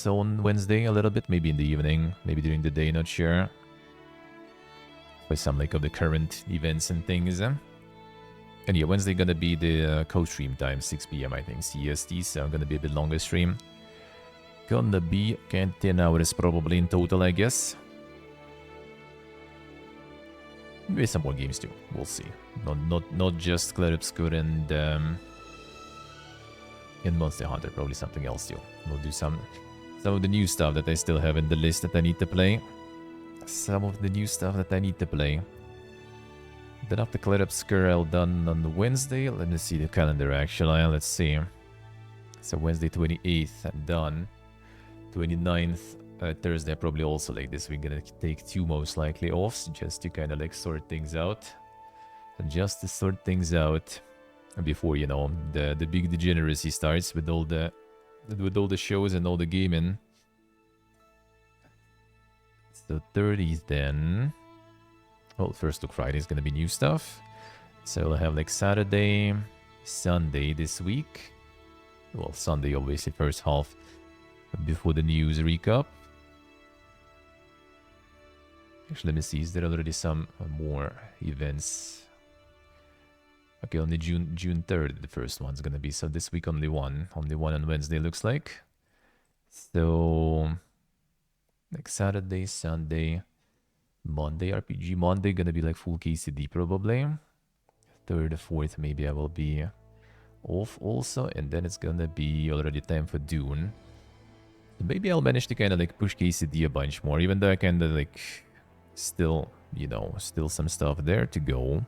also on Wednesday a little bit, maybe in the evening, maybe during the day, not sure. For some like of the current events and things. And yeah, Wednesday gonna be the co-stream time, 6 p.m. I think CST, so gonna be a bit longer stream. Gonna be 10 hours probably in total, I guess. Maybe some more games too. We'll see. Not just Clair Obscur and Monster Hunter. Probably something else too. We'll do some of the new stuff that I still have in the list that I need to play. Some of the new stuff that I need to play. Then after Clair Obscur, I'll done on Wednesday. Let me see the calendar actually. Let's see. So Wednesday 28th, I'm done. 29th. Thursday, probably also like this week, gonna take 2 most likely offs just to kind of like sort things out. Just to sort things out before, you know, the big degeneracy starts with all the shows and all the gaming. So 30th then. Well, first look Friday is gonna be new stuff. So we'll have like Saturday, Sunday this week. Well, Sunday obviously first half before the news recap. Actually, let me see. Is there already some more events? Okay, only June 3rd, the first one's gonna be. So this week only one on Wednesday looks like. So like Saturday, Sunday, Monday RPG. Monday gonna be like full KCD probably. 3rd, 4th maybe I will be off also, and then it's gonna be already time for Dune. Maybe I'll manage to kind of like push KCD a bunch more, even though I kind of like still, you know, still some stuff there to go.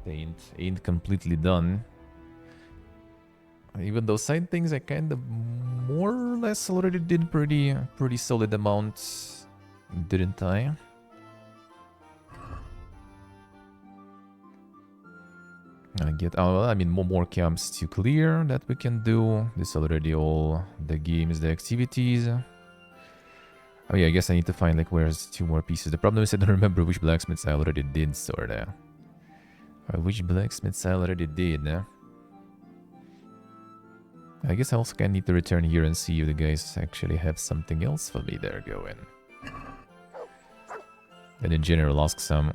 They ain't completely done. Even though side things I kind of more or less already did pretty solid amounts, didn't I? I mean, more camps to clear that we can do. This already all the games, the activities. Oh yeah, I guess I need to find like where's 2 more pieces. The problem is I don't remember which blacksmiths I already did, sorta. Which blacksmiths I already did. I guess I also kind of need to return here and see if the guys actually have something else for me there going. And in general ask some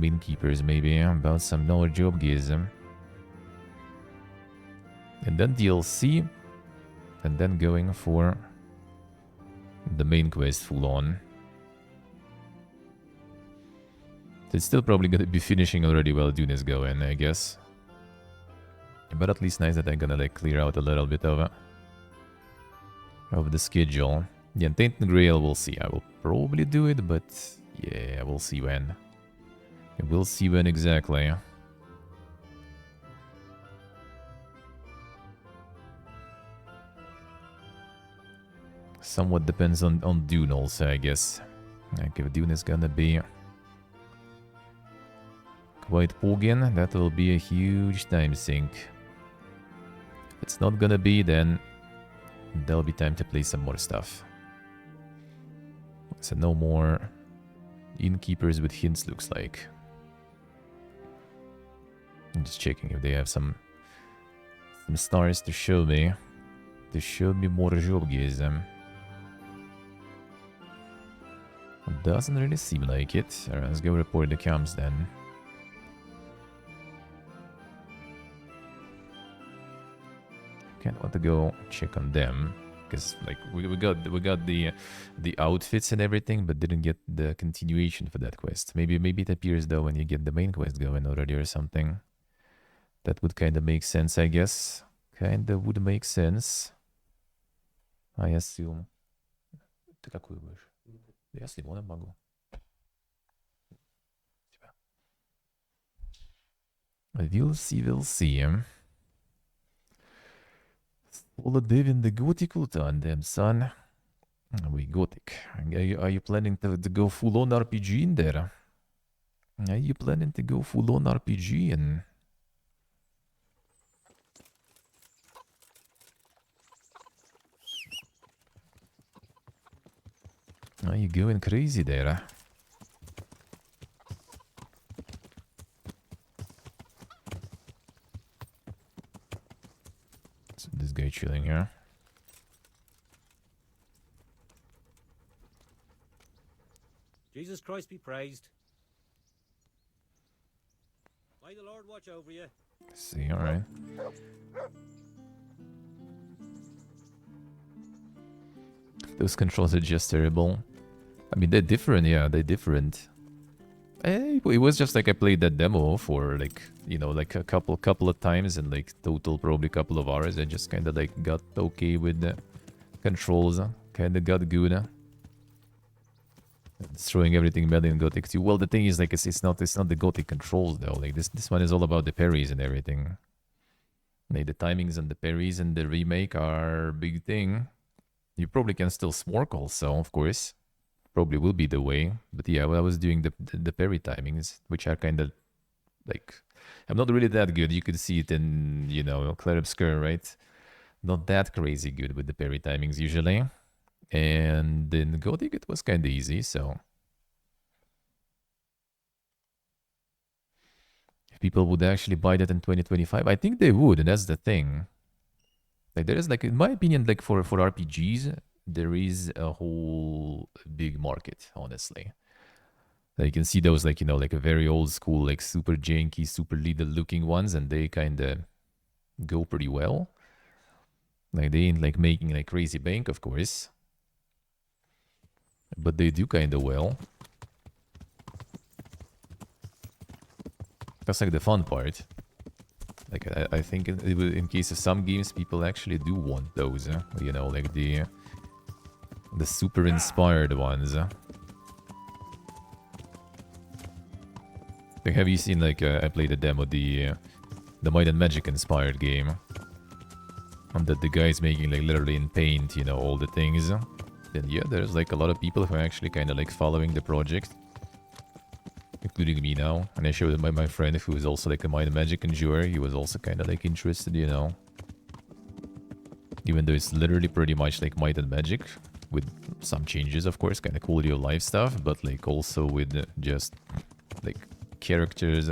innkeepers maybe about some more job gigs. And then DLC. And then going for the main quest full on. It's still probably gonna be finishing already while Dune is going, I guess. But at least nice that I'm gonna like clear out a little bit of the schedule. Yeah, Tainted Grail, we'll see. I will probably do it, but yeah, we'll see when. We'll see when exactly. Somewhat depends on Dune also, I guess. Like if Dune is gonna be quite poggin, that will be a huge time sink. If it's not gonna be, then there'll be time to play some more stuff. So no more innkeepers with hints, looks like. I'm just checking if they have some stars to show me. To show me more job gigs. Doesn't really seem like it. Alright, let's go report the camps then. Kind of want to go check on them because like we got the outfits and everything, but didn't get the continuation for that quest. Maybe it appears though when you get the main quest going already or something. That would kind of make sense, I guess. Kind of would make sense. I assume. Ты какую будешь? Я с лимоном могу. We'll see. All live in the Gothic tandem, son. We Gothic. Are you planning to go full on RPG in there? Are you planning to go full on RPG in? Are you going crazy there? So this guy chilling here. Jesus Christ be praised. May the Lord watch over you. See, alright. Those controls are just terrible. I mean, they're different, yeah, they're different. It was just like I played that demo for like, you know, like a couple of times and like total probably couple of hours. I just kind of like got okay with the controls, kind of got good. Destroying everything better in Gothic 2. Well, the thing is like it's not the Gothic controls though. Like this one is all about the parries and everything. Like the timings and the parries and the remake are a big thing. You probably can still smork also, of course. Probably will be the way. But yeah, well, I was doing the parry timings, which are kind of like... I'm not really that good. You could see it in, you know, Clair Obscur, right? Not that crazy good with the parry timings usually. And in Gothic it was kind of easy, so... If people would actually buy that in 2025, I think they would, and that's the thing. Like there is like, in my opinion, like for RPGs, there is a whole big market, honestly. Like you can see those like, you know, like a very old school, like super janky, super lethal looking ones, and they kind of go pretty well. Like they ain't like making like crazy bank, of course. But they do kind of well. That's like the fun part. Like I think in case of some games, people actually do want those, you know, like the super inspired ones. Like, have you seen like I played a demo, the Might and Magic inspired game, and that the guy's making like literally in paint, you know, all the things. Then yeah, there's like a lot of people who are actually kind of like following the project, including me now. And I showed it by my friend who is also like a Might and Magic enjoyer. He was also kind of like interested, you know. Even though it's literally pretty much like Might and Magic, with some changes, of course, kind of quality of life stuff, but like also with just like characters,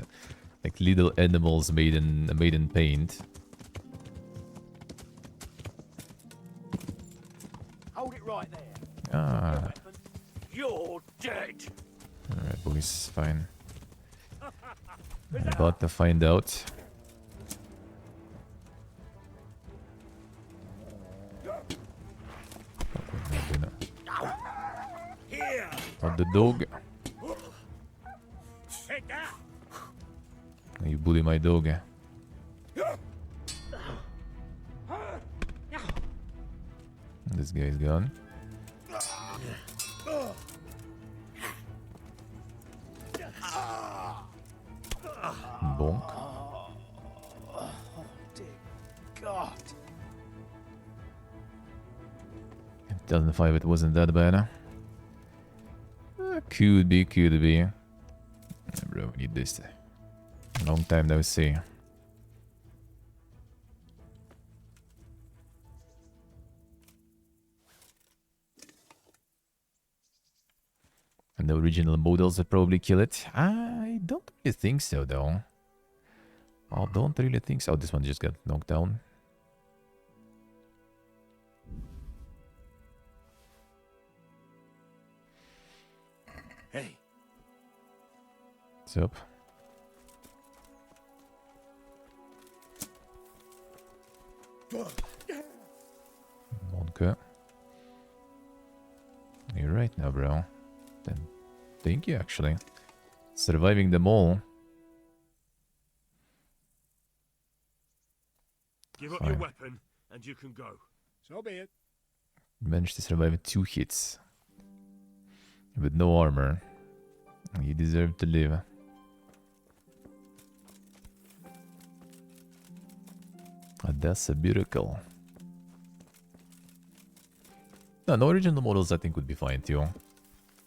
like little animals made in paint. Hold it right there. Ah. You're dead. Alright, boys, fine. I'm about to find out. Here. Not the dog. Take that. You bully my dog. This guy's gone. Bonk. Oh, dear God. 2005, it wasn't that bad. Could be. Yeah, bro, we need this. Long time no see. And the original models would probably kill it. I don't really think so, though. I don't really think so. Oh, this one just got knocked down. Hey. What's up? Okay. You're right now, bro. Then thank you, actually. Surviving them all. Give up your weapon and you can go. So be it. Managed to survive 2 hits. With no armor. You deserve to live. That's a beautiful. No, original models I think would be fine too.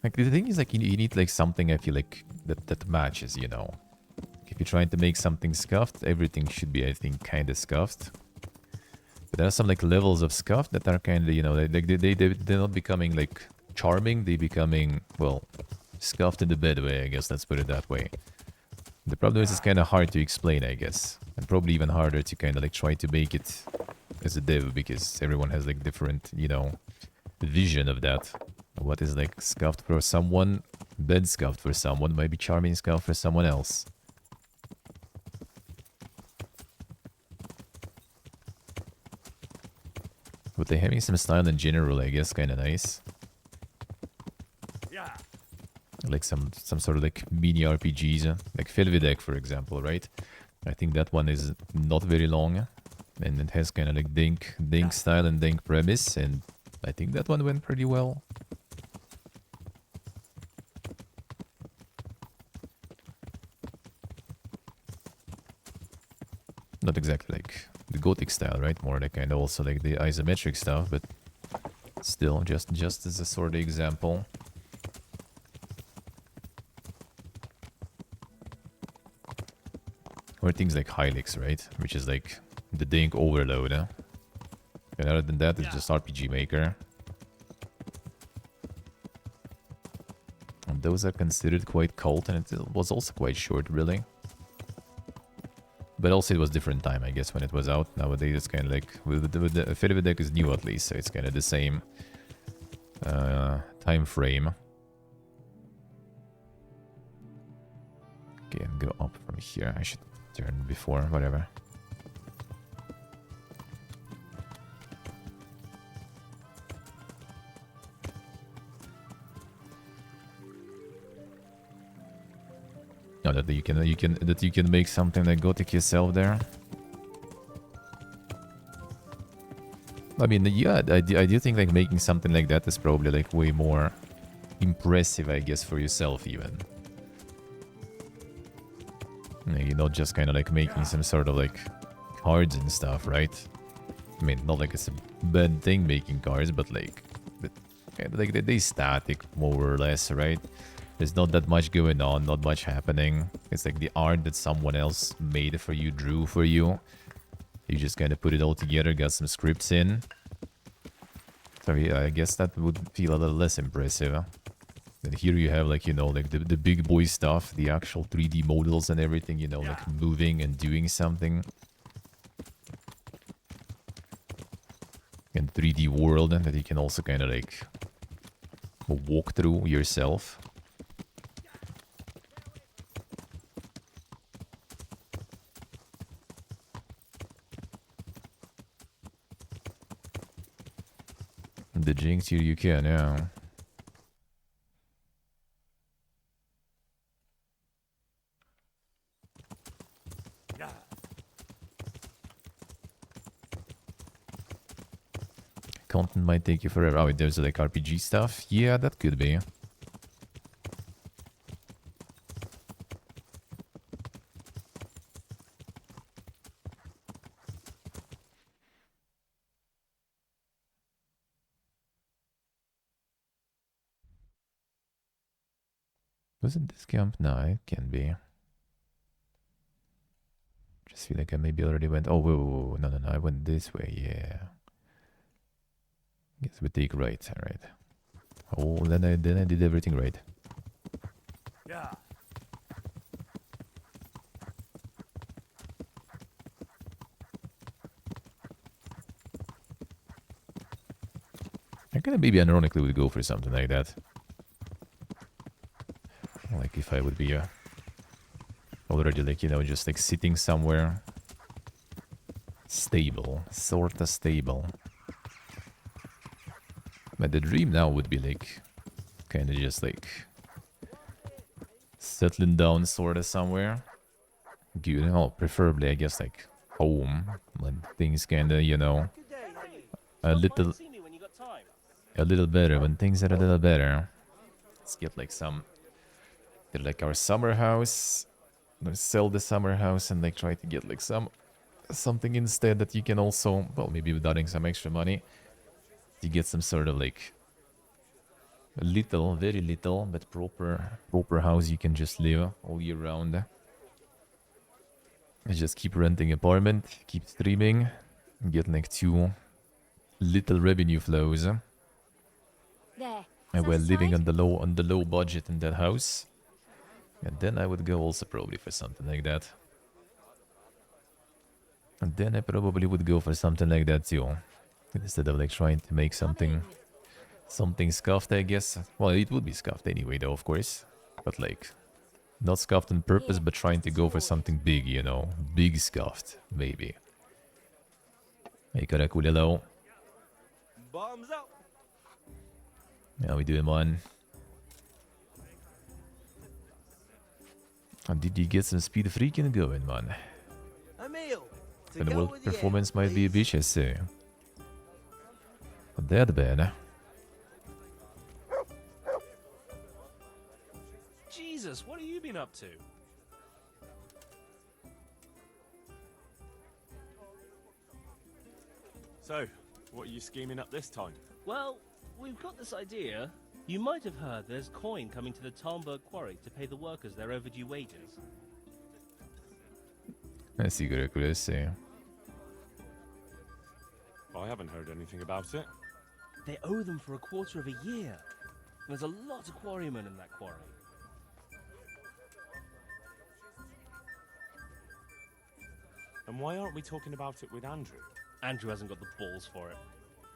Like the thing is like you need like something I feel like that matches, you know. If you're trying to make something scuffed, everything should be I think kind of scuffed. But there are some like levels of scuffed that are kind of, you know, they're not becoming like charming, they becoming, well, scuffed in the bad way, I guess, let's put it that way. The problem is it's kind of hard to explain, I guess. And probably even harder to kind of like try to make it as a dev, because everyone has like different, you know, vision of that. What is like scuffed for someone bed scout for someone might be charming scout for someone else. But they having some style in general, I guess, kind of nice. Yeah. Like some sort of like mini RPGs, like Felvidek, for example, right? I think that one is not very long, and it has kind of like Dink style and Dink premise, and I think that one went pretty well. Not exactly like the Gothic style, right? More like kind of also like the isometric stuff, but still, just as a sort of example. Or things like Hylix, right? Which is like the Dink overload, huh? And other than that, it's just RPG Maker. And those are considered quite cult, and it was also quite short, really. But also it was different time, I guess, when it was out. Nowadays it's kind of like, with the Felvidek is new at least, so it's kind of the same time frame. Okay, and go up from here. I should turn before, whatever. No, that you can make something like Gothic yourself there. I mean, yeah, I do think like making something like that is probably like way more impressive, I guess, for yourself even. You're not just kind of like making some sort of like cards and stuff, right? I mean, not like it's a bad thing making cards, but like they static more or less, right? There's not that much going on, not much happening. It's like the art that someone else made for you, drew for you. You just kind of put it all together, got some scripts in. So yeah, I guess that would feel a little less impressive. Huh? And here you have like, you know, like the big boy stuff, the actual 3D models and everything, you know, like moving and doing something. And 3D world that you can also kind of like walk through yourself. The Jinx here you can, yeah. Content might take you forever. Oh, there's like RPG stuff? Yeah, that could be. Wasn't this camp? No, it can be. Just feel like I maybe already went. Oh, whoa. No, I went this way. Yeah. Guess we take right. All right. Oh, then I did everything right. Yeah. I kind of maybe ironically would go for something like that. Like if I would be already like, you know, just like sitting somewhere stable, sorta stable. But the dream now would be like kind of just like settling down sorta somewhere. Good. Oh, preferably I guess like home when things kind of, you know, a little better, when things are a little better. Let's get like like our summer house. Let's sell the summer house and like try to get like something instead that you can also, well, maybe without adding some extra money, you get some sort of like a little, very little, but proper house you can just live all year round. And just keep renting apartment, keep streaming, and get like 2 little revenue flows. There. And we're living on the low budget in that house. And then I would go also probably for something like that. And then I probably would go for something like that too. Instead of like trying to make something Something scuffed, I guess. Well, it would be scuffed anyway, though, of course. But like, not scuffed on purpose, Here, but trying to go for sword. something big, you know. Big scuffed, maybe. Hey, Karakulelo. Bombs up. How we doing, man? And did you get some speed freaking going, man? A meal. To And the go world with the performance ale, might be a please. bitch, I say. But that bad. Jesus, what have you been up to? So, what are you scheming up this time? Well, we've got this idea. You might have heard there's coin coming to the Talmberg quarry to pay the workers their overdue wages. I see, Karakulelo, say. I haven't heard anything about it. They owe them for a quarter of a year. There's a lot of quarrymen in that quarry. And why aren't we talking about it with Andrew? Andrew hasn't got the balls for it.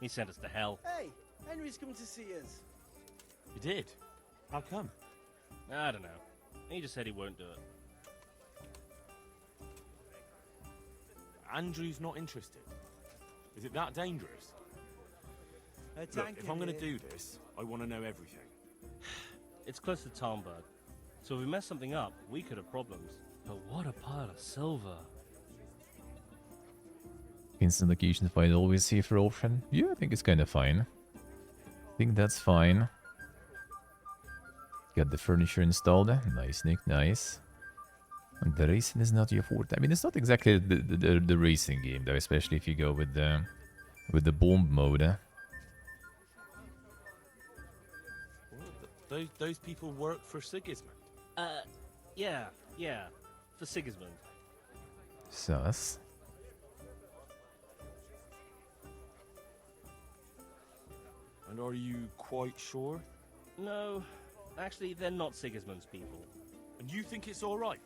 He sent us to hell. Hey, Henry's coming to see us. You did? How come? I don't know. He just said he won't do it. Andrew's not interested. Is it that dangerous? Look, Thank if I'm going to do this, I want to know everything. It's close to Talmberg. So if we mess something up, we could have problems. But what a pile of silver. Instant location find always safer option. Yeah, I think it's kind of fine. I think that's fine. Got the furniture installed. Nice, Nick, nice. And the racing is not your forte. I mean, it's not exactly the racing game, though, especially if you go with the bomb mode. Those people work for Sigismund. Yeah. For Sigismund. Sus. And are you quite sure? No, actually, they're not Sigismund's people. And you think it's all right?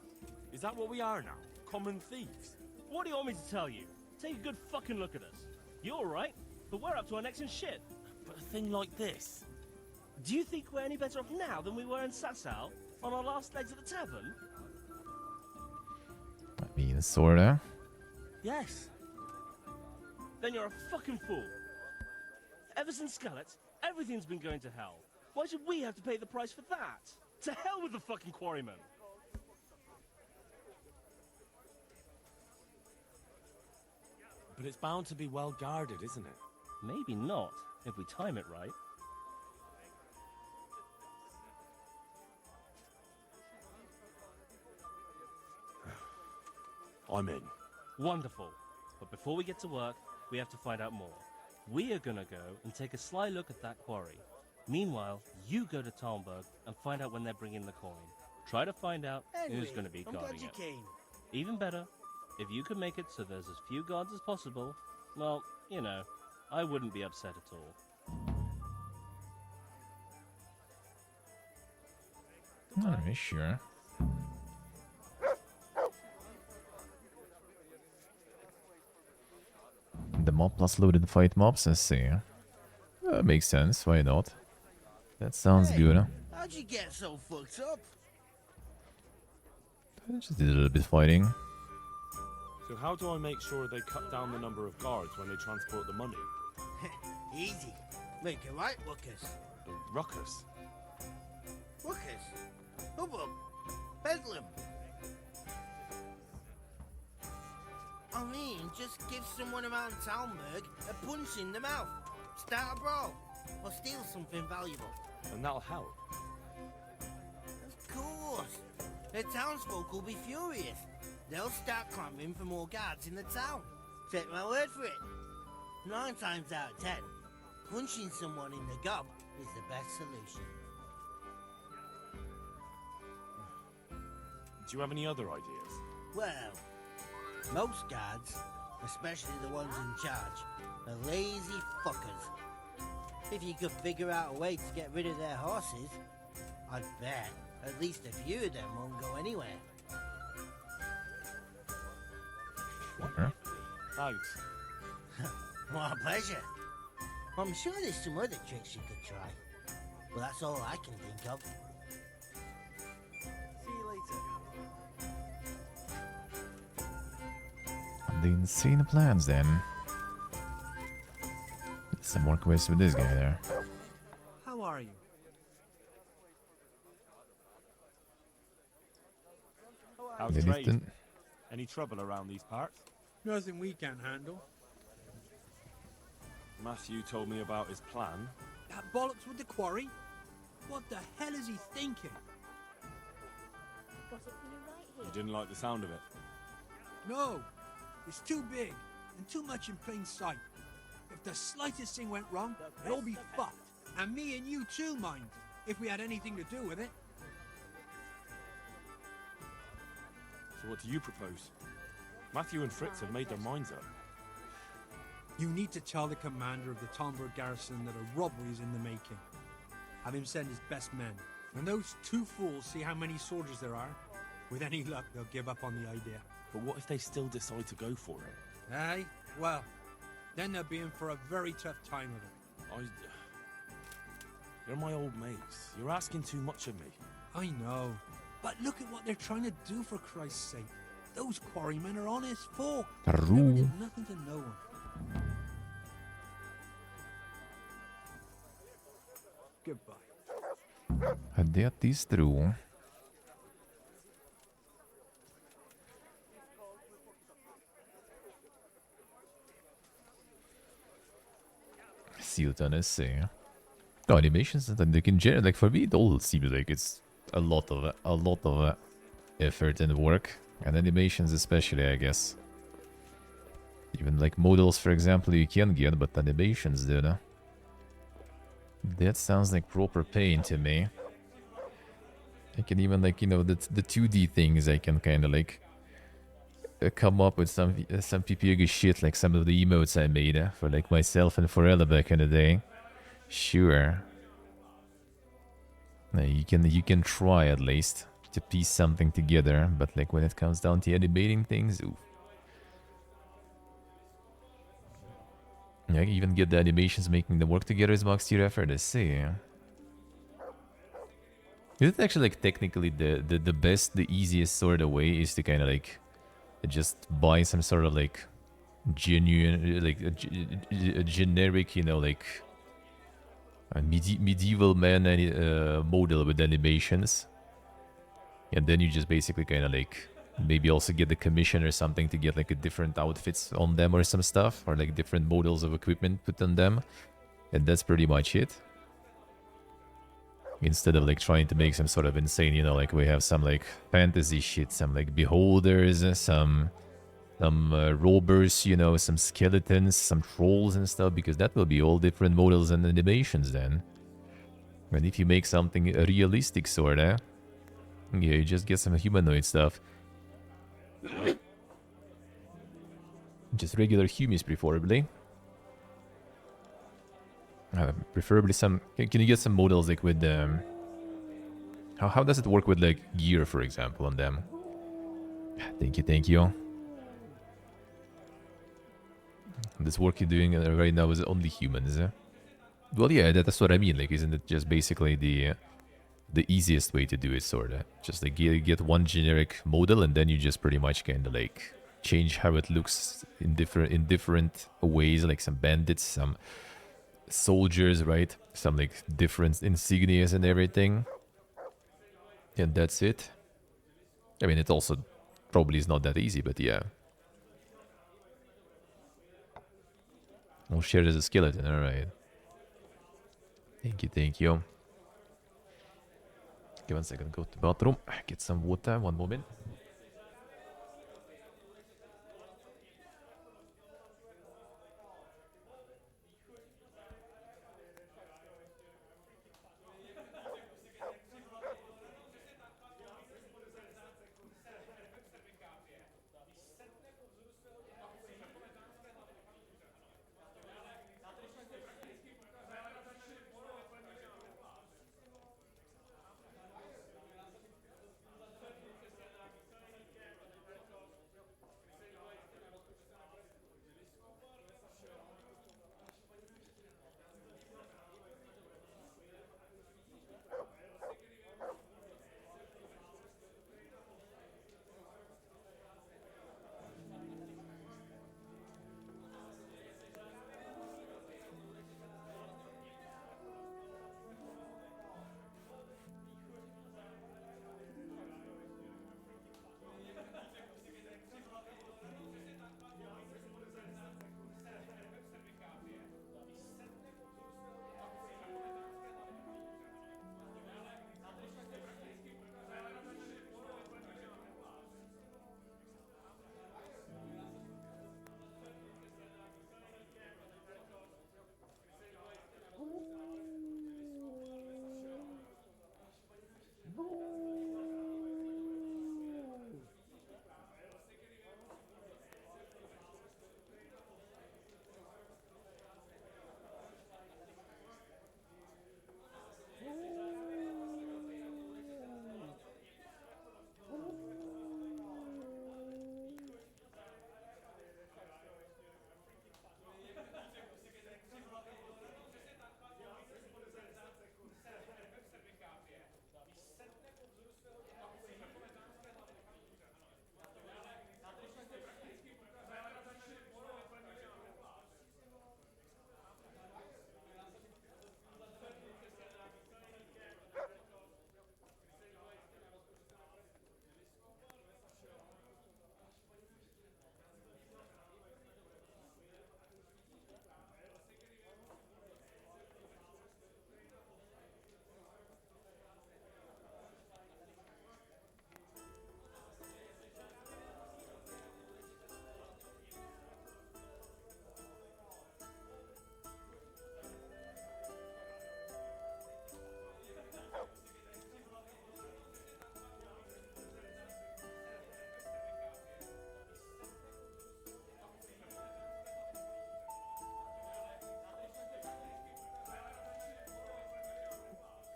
Is that what we are now? Common thieves? What do you want me to tell you? Take a good fucking look at us. You're alright, but we're up to our necks in shit. But a thing like this? Do you think we're any better off now than we were in Sasau? On our last legs at the tavern? I mean, sorta. Yes. Then you're a fucking fool. Ever since Skelet, everything's been going to hell. Why should we have to pay the price for that? To hell with the fucking quarrymen! But it's bound to be well guarded, isn't it? Maybe not, if we time it right. I'm in. Wonderful. But before we get to work, we have to find out more. We are gonna go and take a sly look at that quarry. Meanwhile, you go to Talmberg and find out when they're bringing the coin. Try to find out Henry, who's gonna be I'm glad guarding you it. came. Even better, if you can make it so there's as few guards as possible, well, you know, I wouldn't be upset at all. Alright, sure. The mob plus loaded fight mobs, I see. Makes sense, why not? That sounds Hey, good. How'd you get so fucked up? I just did a little bit fighting. So how do I make sure they cut down the number of guards when they transport the money? Easy. Make it right, Ruckus. The ruckus? Ruckus. Hubbub. Bedlam. I mean, just give someone around Talmberg a punch in the mouth. Start a brawl. Or steal something valuable. And that'll help. Of course. The townsfolk will be furious. They'll start clamoring for more guards in the town. Take my word for it. 9 times out of 10, punching someone in the gob is the best solution. Do you have any other ideas? Well, most guards, especially the ones in charge, are lazy fuckers. If you could figure out a way to get rid of their horses, I'd bet at least a few of them won't go anywhere. Sure. Thanks. What a pleasure. I'm sure there's some other tricks you could try. But that's all I can think of. See you later. The insane plans then. Some more quests with this guy there. How are you? How's Did trade? it- Any trouble around these parts? Nothing we can't handle. Matthew told me about his plan. That bollocks with the quarry? What the hell is he thinking? Got it for you right You here. didn't like the sound of it. No, it's too big and too much in plain sight. If the slightest thing went wrong, it'd all be fucked. And me and you too, mind, if we had anything to do with it. So what do you propose? Matthew and Fritz have made their minds up. You need to tell the commander of the Talmberg garrison that a robbery is in the making. Have him send his best men. When those two fools see how many soldiers there are, with any luck they'll give up on the idea. But what if they still decide to go for it? Aye, well, then they'll be in for a very tough time of it. You're my old mates. You're asking too much of me. I know, but look at what they're trying to do for Christ's sake. Those quarrymen are honest folk. Never True. did nothing to no one. Goodbye. That is true. See what I say. No, animations and like in general, like for me, it all seems like it's a lot of effort and work, and animations especially, I guess. Even like models, for example, you can get, but animations, dude. That sounds like proper pain to me. I can even like, you know, the 2D things I can kind of like come up with some PPG shit, like some of the emotes I made for like myself and for Ella back in the day. Sure. No, you can try at least to piece something together, but like when it comes down to animating things, oof. Yeah, even get the animations making them work together is max tier effort, I see. Is it actually like technically the best, the easiest sort of way is to kind of like just buy some sort of like genuine, like a generic, you know, like a medieval man model with animations, and then you just basically kind of like maybe also get the commission or something to get like a different outfits on them or some stuff, or like different models of equipment put on them, and that's pretty much it. Instead of like trying to make some sort of insane, you know, like we have some like fantasy shit, some like beholders, some robbers, you know, some skeletons, some trolls and stuff, because that will be all different models and animations then. And if you make something realistic sorta, yeah, you just get some humanoid stuff. Just regular humans, preferably. Preferably some... Can you get some models like with... How does it work with like gear, for example, on them? Thank you, thank you. This work you're doing right now is only humans. Well, yeah, that's what I mean. Like, isn't it just basically the easiest way to do it, sorta? Just like get one generic model, and then you just pretty much kind of like change how it looks in different ways, like some bandits, some soldiers, right? Some like different insignias and everything, and that's it. I mean, it also probably is not that easy, but yeah. I'll share it as a skeleton, alright. Thank you, thank you. Okay, 1 second, go to the bathroom, get some water, one moment.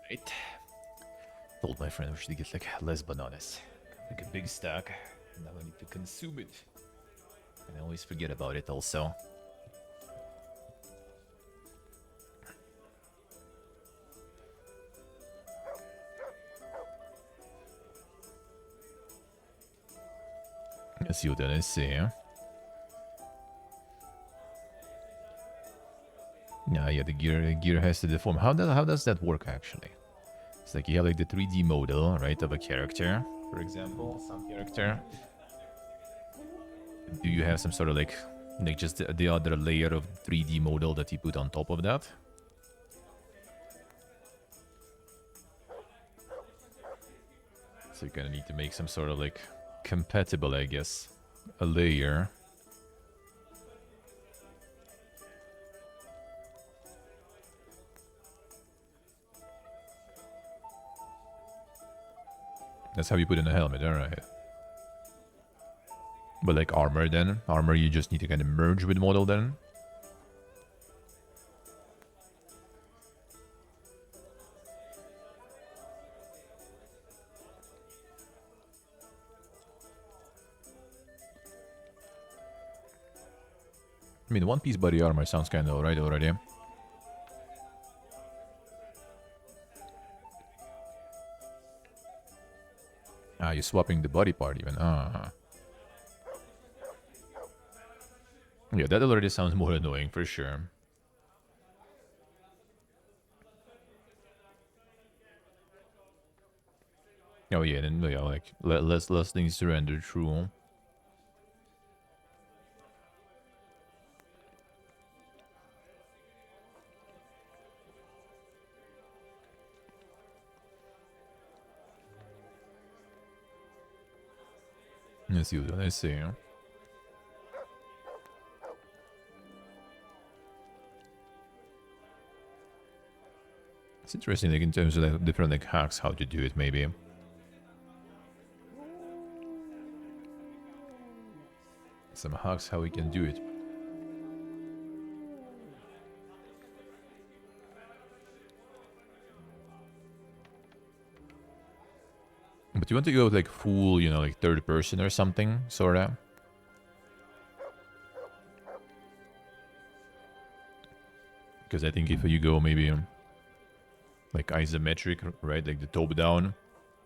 Right. Told my friend we should get like less bananas. Like a big stack. Now I need to consume it. And I always forget about it also. Let's see what I say. Yeah, the gear has to deform. How does that work actually? It's like you have like the 3D model, right, of a character, for example, some character. Do you have some sort of like just the other layer of 3D model that you put on top of that? So you kind of need to make some sort of like compatible, I guess, a layer. That's how you put in a helmet, alright. But like armor then? Armor you just need to kind of merge with model then? I mean, one piece body armor sounds kind of alright already. Ah, you're swapping the body part even. Yeah, that already sounds more annoying for sure. Oh yeah, then yeah, like less things to render through. Let's see what I see. It's interesting, like in terms of like different like hacks, how to do it, maybe. Some hacks how we can do it. But you want to go like full, you know, like third person or something, sorta. Because I think if you go maybe like isometric, right, like the top down,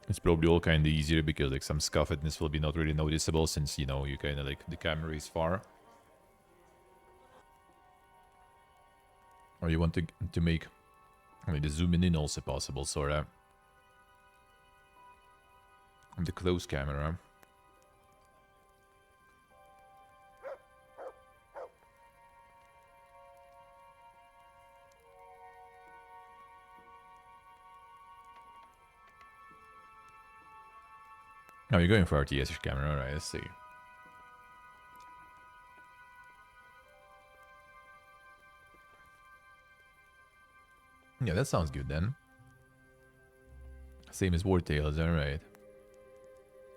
it's probably all kind of easier because like some scuffedness will be not really noticeable since, you know, you kind of like the camera is far. Or you want to make like the zooming in also possible, sorta. The close camera. Oh, you're going for RTS camera, alright, let's see. Yeah, that sounds good then. Same as War Tales, alright.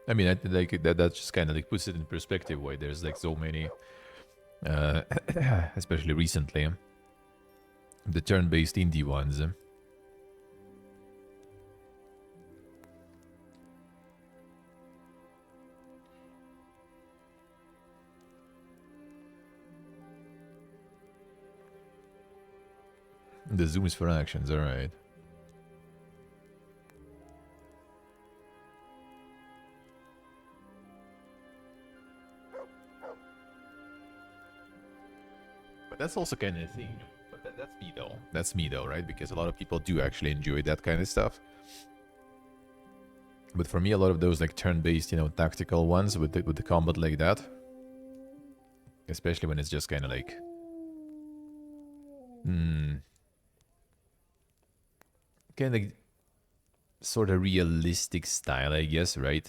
I mean, that just kind of like puts it in perspective why there's like so many, especially recently, the turn-based indie ones. The zoom is for actions, alright. But that's also kind of a thing. But that's me though. That's me though, right? Because a lot of people do actually enjoy that kind of stuff. But for me, a lot of those like turn-based, you know, tactical ones with the combat like that, especially when it's just kind of like, kind of like sort of realistic style, I guess, right?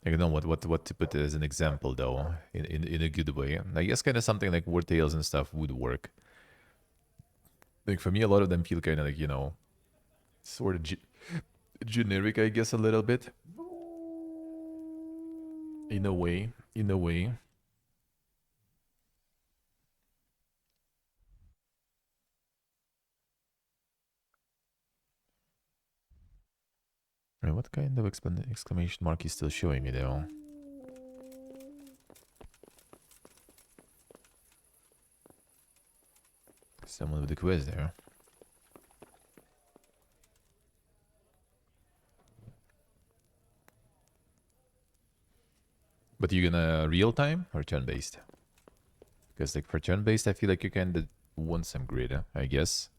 I don't know what to put as an example though, in a good way. I guess kind of something like War Tales and stuff would work. Like for me, a lot of them feel kind of like, you know, sort of generic, I guess, a little bit. In a way, in a way. Wait, what kind of exclamation mark is still showing me though? Someone with a quest there. But you gonna real time or turn based? Because like for turn based, I feel like you kind of want some grid, I guess.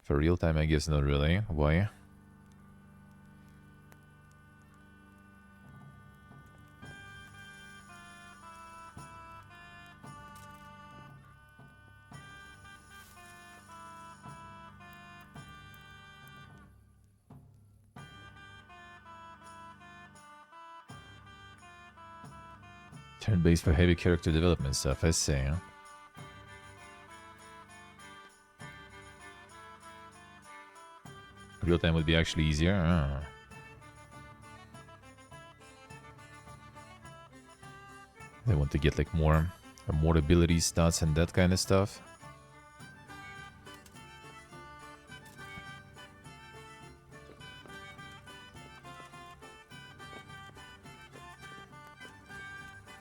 For real time, I guess not really. Why? Turn based for heavy character development stuff, I say. Real time would be actually easier. They want to get like more ability stats and that kind of stuff.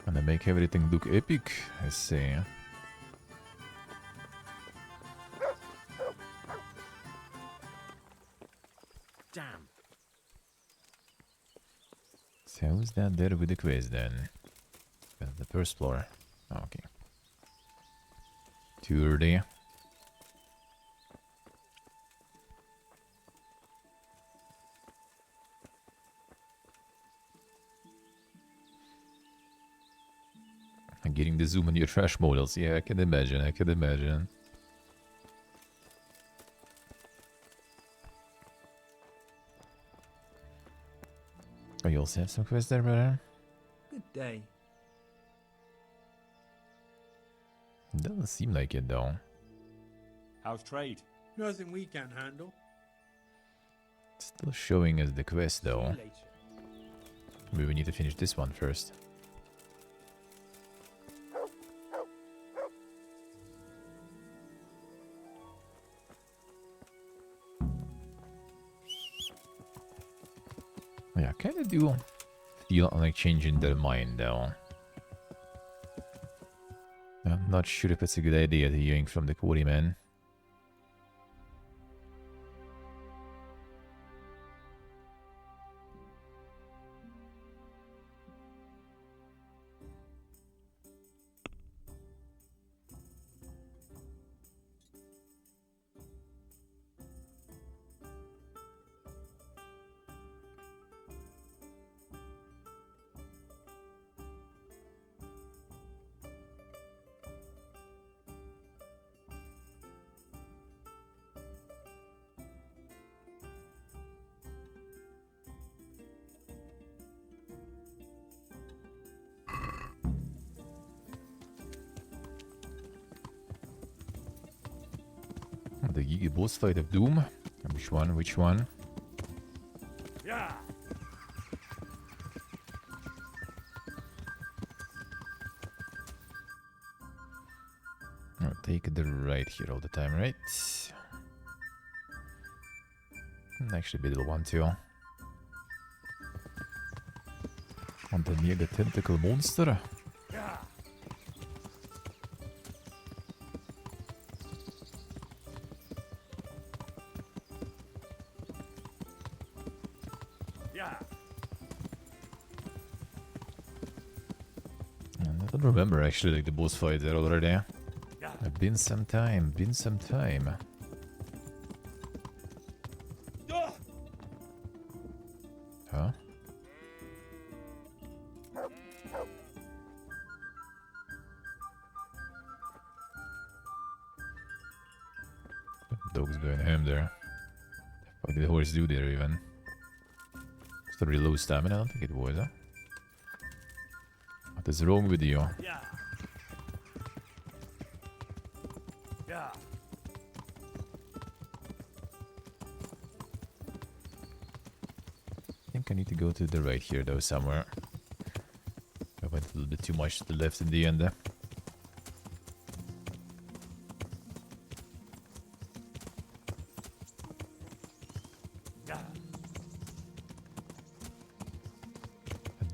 And they make everything look epic, I say. Damn. So who's that there with the quest then? The first floor. Oh, okay. Too early. And getting the zoom on your trash models. Yeah, I can imagine. I can imagine. Oh, you also have some quests there, brother? Good day. Doesn't seem like it, though. How's trade? Nothing we can't handle. Still showing us the quest, See you though. later. Maybe we need to finish this one first. Yeah, I kind of do feel like changing their mind, though. I'm not sure if it's a good idea to yank from the quarryman. The Gigi boss fight of Doom. Which one? Which one? Yeah. I'll take the right here all the time, right? Actually, middle one too. Want to near the tentacle monster? Yeah. Yeah. And I don't remember actually like the boss fight there already. Yeah. Been some time, been some time. Huh? Dog's going ham there. What did the horse do there even? It's really low stamina, I don't think it was, huh? What is wrong with you? Yeah. Yeah. I think I need to go to the right here though somewhere. I went a little bit too much to the left in the end there. Yeah.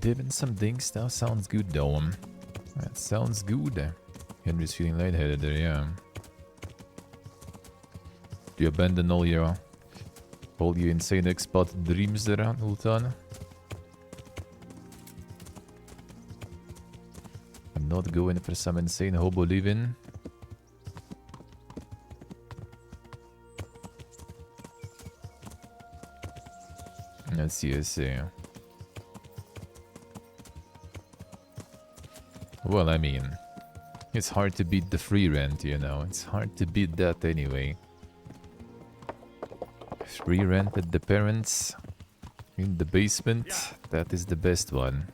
Dipping some dings now sounds good though. That sounds good. Henry's feeling lightheaded there, yeah. Do you abandon all your insane expat dreams there, Ultan? I'm not going for some insane hobo living. Let's see, let's see. Well, I mean, it's hard to beat the free rent, you know. It's hard to beat that anyway. Free rent at the parents in the basement, that is the best one.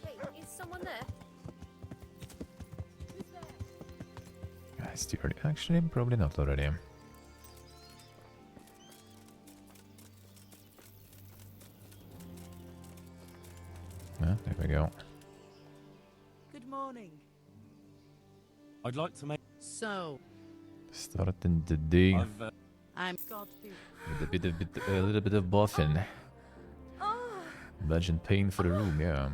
Hey, is someone there? Who's there? Guys, do you already? Actually, probably not already. Ah, there we go. Good morning. I'd like to make. So, Starting the day I'm God be. with a little bit of buffing. Imagine paying for the room, yeah.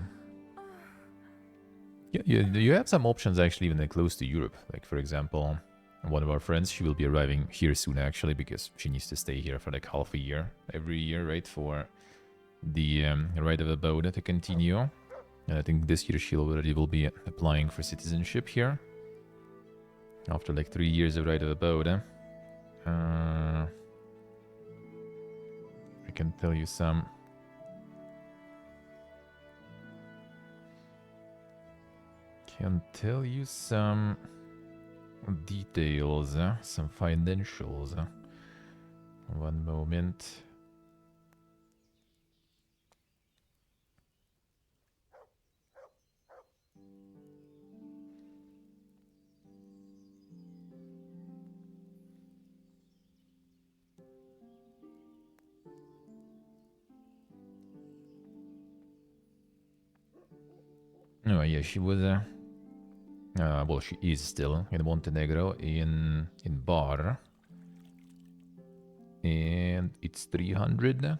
Yeah, you have some options actually even close to Europe. Like for example, one of our friends, she will be arriving here soon actually because she needs to stay here for like half a year every year, right? For the right of abode to continue. And I think this year she already will be applying for citizenship here. After like 3 years of right of abode. I can tell you some. Can tell you some details, some financials. One moment. Oh yeah, she was well, she is still in Montenegro in Bar, and it's 300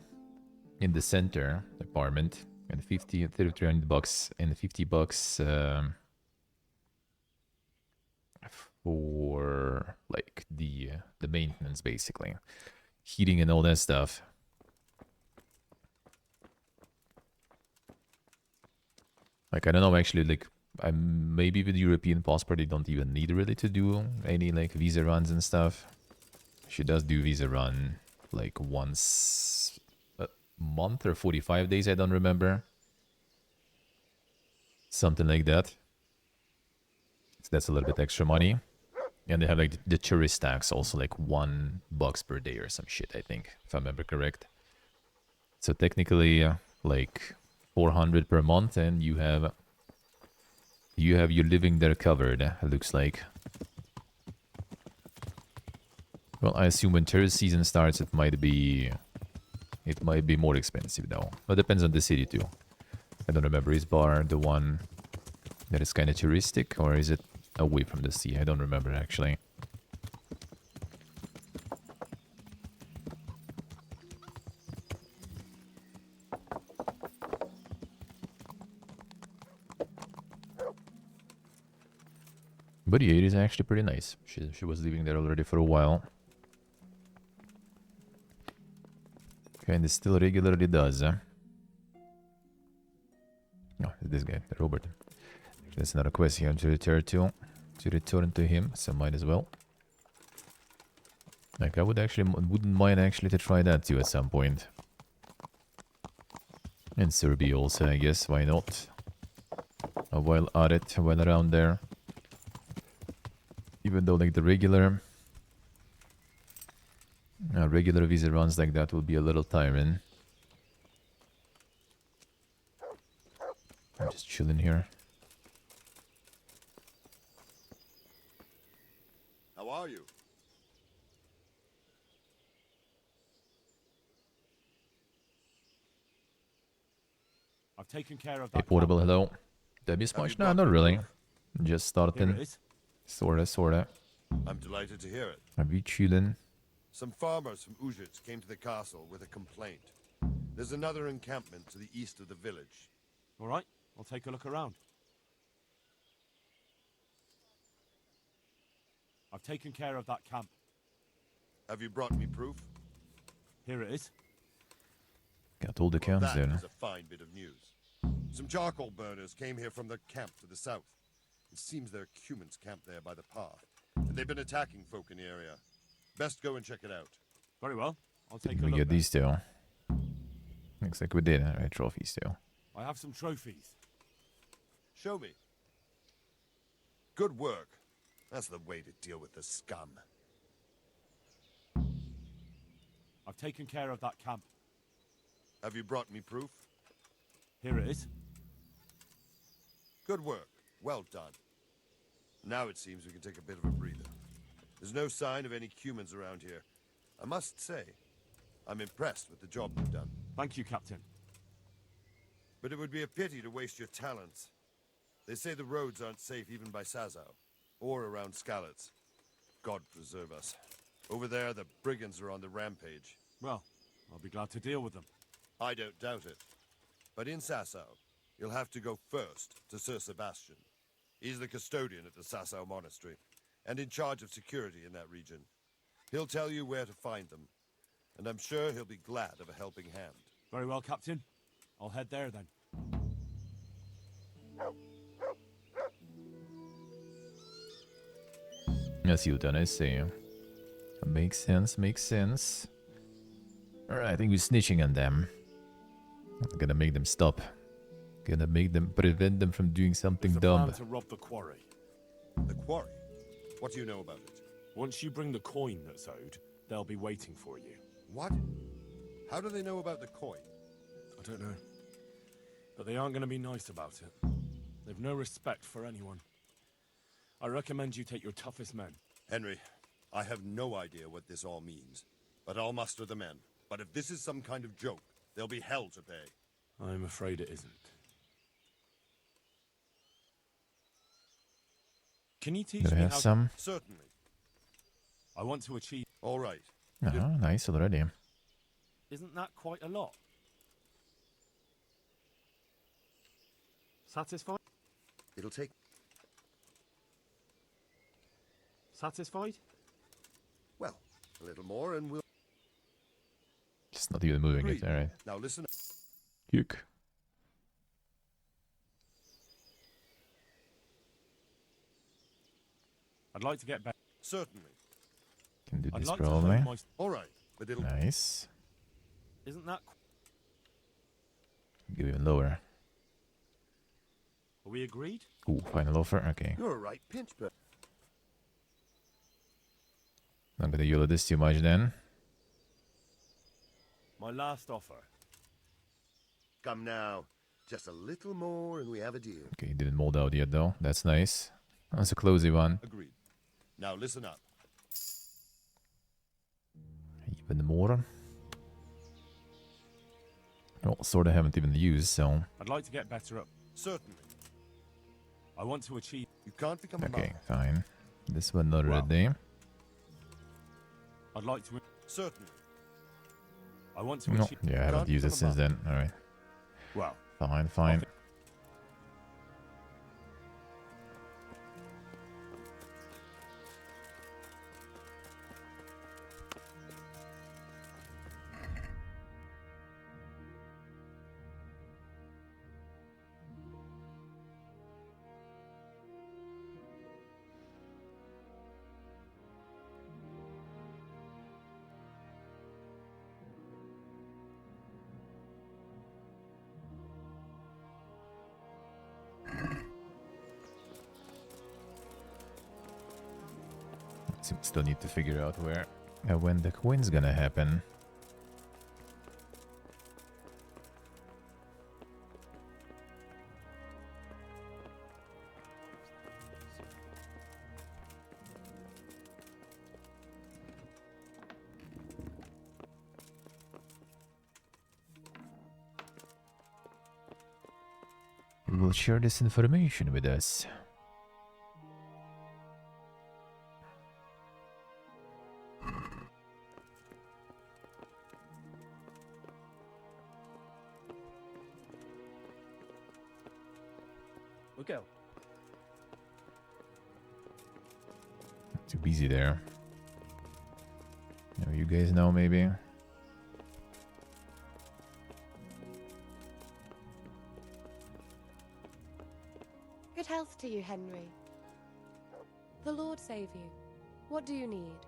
in the center apartment, and 300 bucks and 50 bucks for like the maintenance, basically heating and all that stuff. Like I don't know actually, like maybe with European passport they don't even need really to do any like visa runs and stuff. She does do visa run like once a month or 45 days, I don't remember. Something like that. So that's a little bit extra money. And they have like the tourist tax also, like $1 per day or some shit, I think, if I remember correct. So technically like 400 per month, and you have your living there covered, it looks like. Well, I assume when tourist season starts it might be more expensive though. But depends on the city too. I don't remember, is Bar the one that is kind of touristic, or is it away from the sea? I don't remember actually. But yeah, it is actually pretty nice. She was living there already for a while. Okay, and it still regularly does, huh? Oh, this guy, Robert. There's another quest here to return to him, so might as well. Like I wouldn't mind actually to try that too at some point. And Serbia also, I guess, why not? While at it, while around there. Even though like the regular visa runs like that will be a little tiring. I'm just chilling here. How are you? I've taken care of Hey, that. Portable, hello. Debbie Smash? No, not really. Just Here starting. it is. Sorta. I'm delighted to hear it. Are we chilling? Some farmers from Uzhitz came to the castle with a complaint. There's another encampment to the east of the village. All right, I'll take a look around. I've taken care of that camp. Have you brought me proof? Here it is. Got all the Well, counts that there. is a fine bit of news. Some charcoal burners came here from their camp to the south. It seems there are humans camped there by the path, and they've been attacking folk in the area. Best go and check it out. Very well. I'll take a We look. get then. these two. Looks like we did. Alright, trophies too. I have some trophies. Show me. Good work. That's the way to deal with the scum. I've taken care of that camp. Have you brought me proof? Here it is. Good work. Well done. Now it seems we can take a bit of a breather. There's no sign of any humans around here. I must say, I'm impressed with the job you've done. Thank you, Captain. But it would be a pity to waste your talents. They say the roads aren't safe even by Sazau, or around Skalitz. God preserve us. Over there, the brigands are on the rampage. Well, I'll be glad to deal with them. I don't doubt it. But in Sasau, you'll have to go first to Sir Sebastian. He's the custodian at the Sasau Monastery, and in charge of security in that region. He'll tell you where to find them, and I'm sure he'll be glad of a helping hand. Very well, Captain. I'll head there then. I see what that is saying. Makes sense, makes sense. Alright, I think we're snitching on them. I'm gonna make them stop. Gonna make them prevent them from doing something There's a dumb. plan to rob the quarry. The quarry? What do you know about it? Once you bring the coin that's owed, they'll be waiting for you. What? How do they know about the coin? I don't know. But they aren't going to be nice about it. They've no respect for anyone. I recommend you take your toughest men. Henry, I have no idea what this all means, but I'll muster the men. But if this is some kind of joke, there'll be hell to pay. I'm afraid it isn't. Can you teach Do I me have how some? Certainly. I want to achieve... All right. Oh, nice already. Isn't that quite a lot? Satisfied? It'll take... Satisfied? Well, a little more and we'll... Just not even moving Agreed. it. Alright. Now listen. Yuck. I'd like to get back. Certainly. Can do I'd this like to probably. hone my... All right, but it'll... Nice. Isn't that... Go even lower. Are we agreed? Ooh, final offer. Okay. You're a right pinch, but... Not gonna yellow this too much then. My last offer. Come now. Just a little more and we have a deal. Okay, didn't mold out yet though. That's nice. That's a closey one. Agreed. Now listen up. Even more. Well, sort of haven't even used, so... I'd like to get better up. Certainly. I want to achieve... You can't become a Okay, monk. fine. This one not Wow. ready. I'd like to... Certainly. I want to No, achieve... yeah, I haven't Can't used it become a since then. monk. Alright. Well, Fine, fine. Okay. Still need to figure out where and when the coin's gonna happen. Who will share this information with us? we go. Too busy there. Now you guys know maybe. Good health to you, Henry. The Lord save you. What do you need?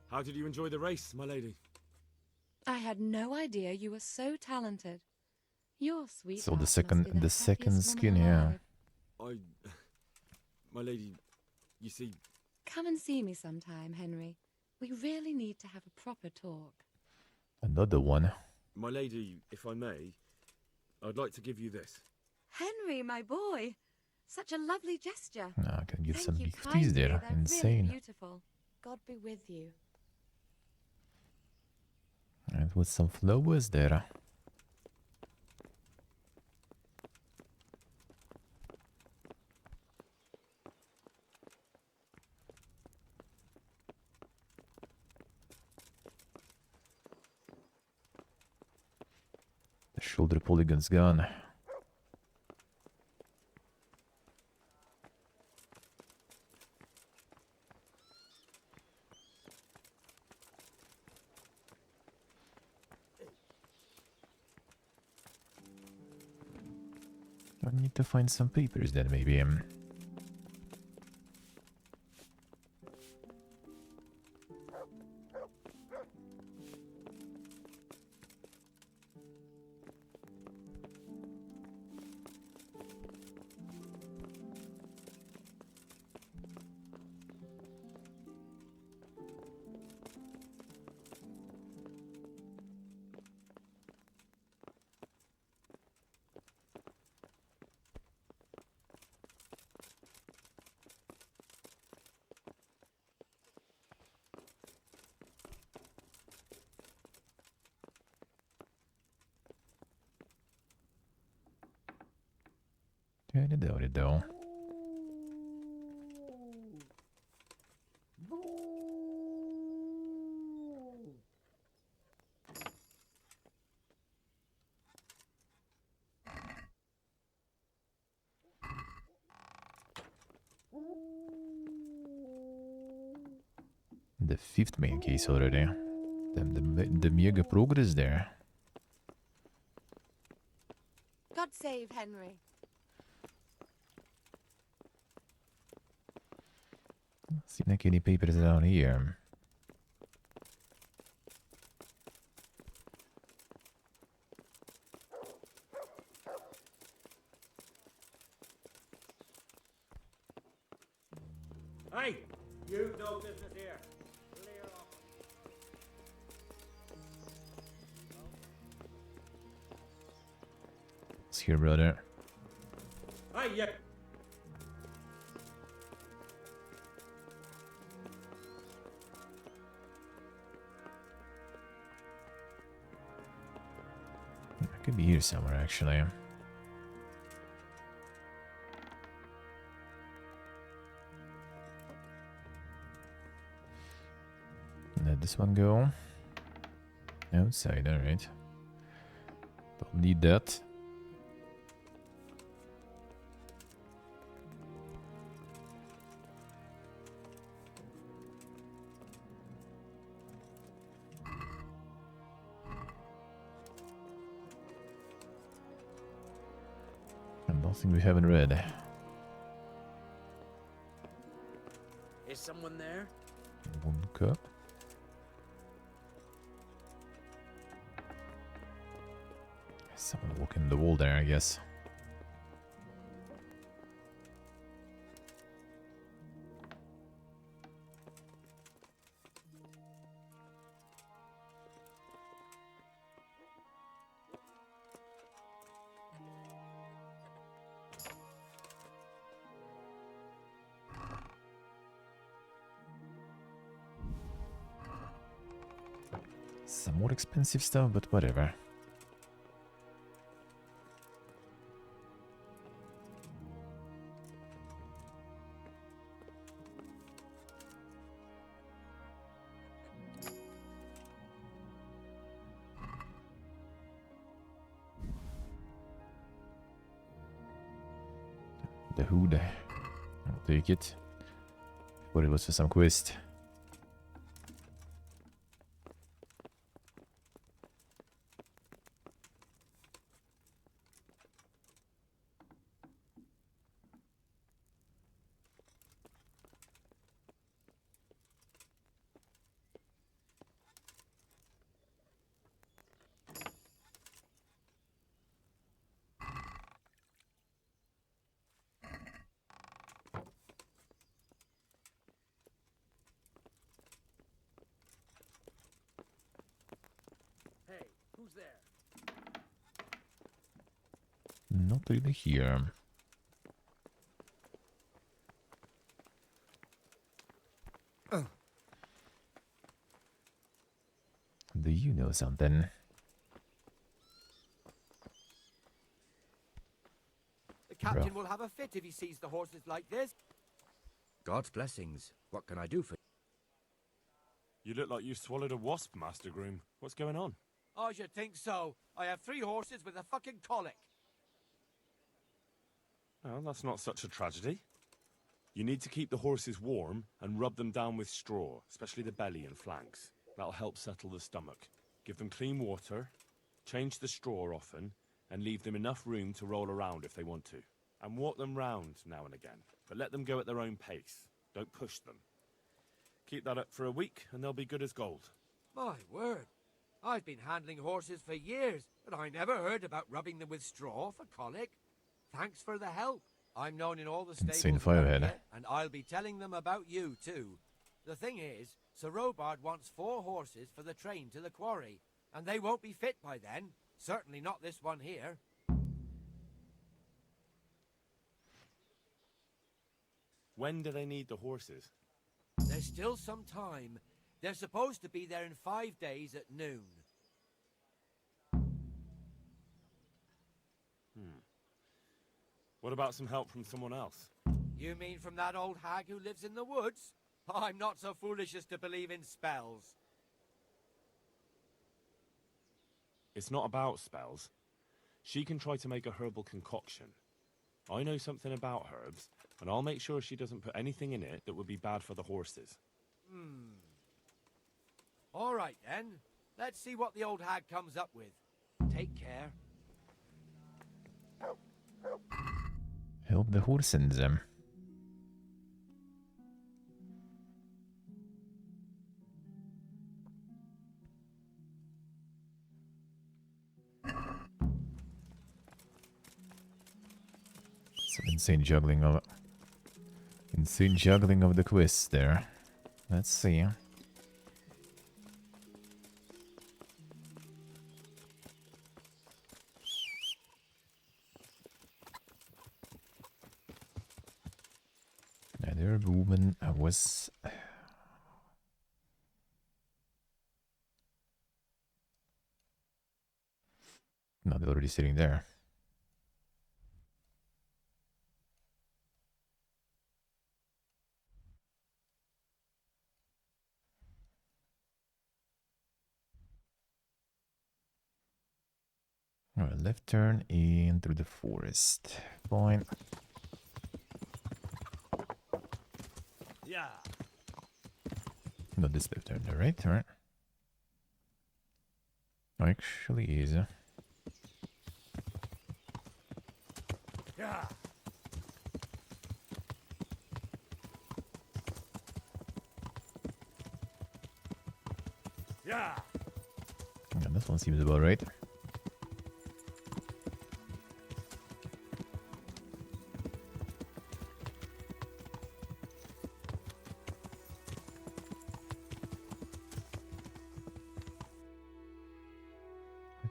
How did you enjoy the race, my lady? I had no idea you were so talented. Your sweet. So the second skin, yeah. My lady, you see... Come and see me sometime, Henry. We really need to have a proper talk. Another one. My lady, if I may, I'd like to give you this. Henry, my boy. Such a lovely gesture. I can give Thank some you gifties kindly. there. They're Insane. really beautiful. God be with you. And with some flowers there. The shoulder polygon's gone. I need to find some papers then, maybe. Där. The fifth main case already. The mega progress there. God save Henry. Seem like any papers down here. Hey! You've no business here. Clear off. It's here, brother. Hey, yeah. I could be here somewhere, actually. Let this one go. Outside, alright. Don't need that. And nothing we haven't read. Is someone there? One cup. Someone walking the wall there, I guess. Some more expensive stuff, but whatever. The hood. I'll take it. But it was for some quest. Hey, who's there? Not really here. Do you know something? The captain will have a fit if he sees the horses like this. God's blessings. What can I do for You look like you swallowed a wasp, Master Groom. What's going on? I should think so. I have 3 horses with a fucking colic. Well, that's not such a tragedy. You need to keep the horses warm and rub them down with straw, especially the belly and flanks. That'll help settle the stomach. Give them clean water, change the straw often, and leave them enough room to roll around if they want to. And walk them round now and again, but let them go at their own pace. Don't push them. Keep that up for a week, and they'll be good as gold. My word. I've been handling horses for years, but I never heard about rubbing them with straw for colic. Thanks for the help. I'm known in all the Insane stables around firehead. here, and I'll be telling them about you too. The thing is, Sir Robard wants 4 horses for the train to the quarry, and they won't be fit by then. Certainly not this one here. When do they need the horses? There's still some time. They're supposed to be there in 5 days at noon. What about some help from someone else? You mean from that old hag who lives in the woods? I'm not so foolish as to believe in spells. It's not about spells. She can try to make a herbal concoction. I know something about herbs, and I'll make sure she doesn't put anything in it that would be bad for the horses. All right, then. Let's see what the old hag comes up with. Take care. Help the horses. Some insane juggling of the quests there. Let's see. There, woman was. No, they're already sitting there. Alright, left turn in through the forest. Fine. Yeah. No, this left turn, right? Alright. Actually is. Yeah. Yeah. Yeah, this one seems about right.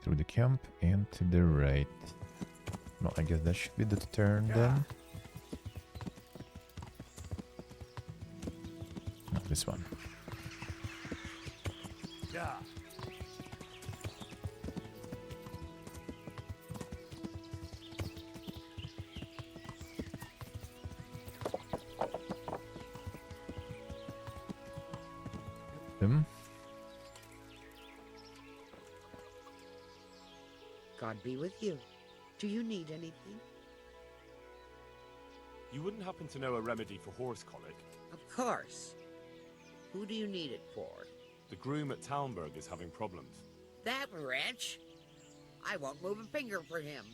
Through the camp and to the right. Well, I guess that should be the turn then. No, this one. Yeah. Him. God be with you. Do you need anything? You wouldn't happen to know a remedy for horse colic? Of course. Who do you need it for? The groom at Talmberg is having problems. That wretch? I won't move a finger for him.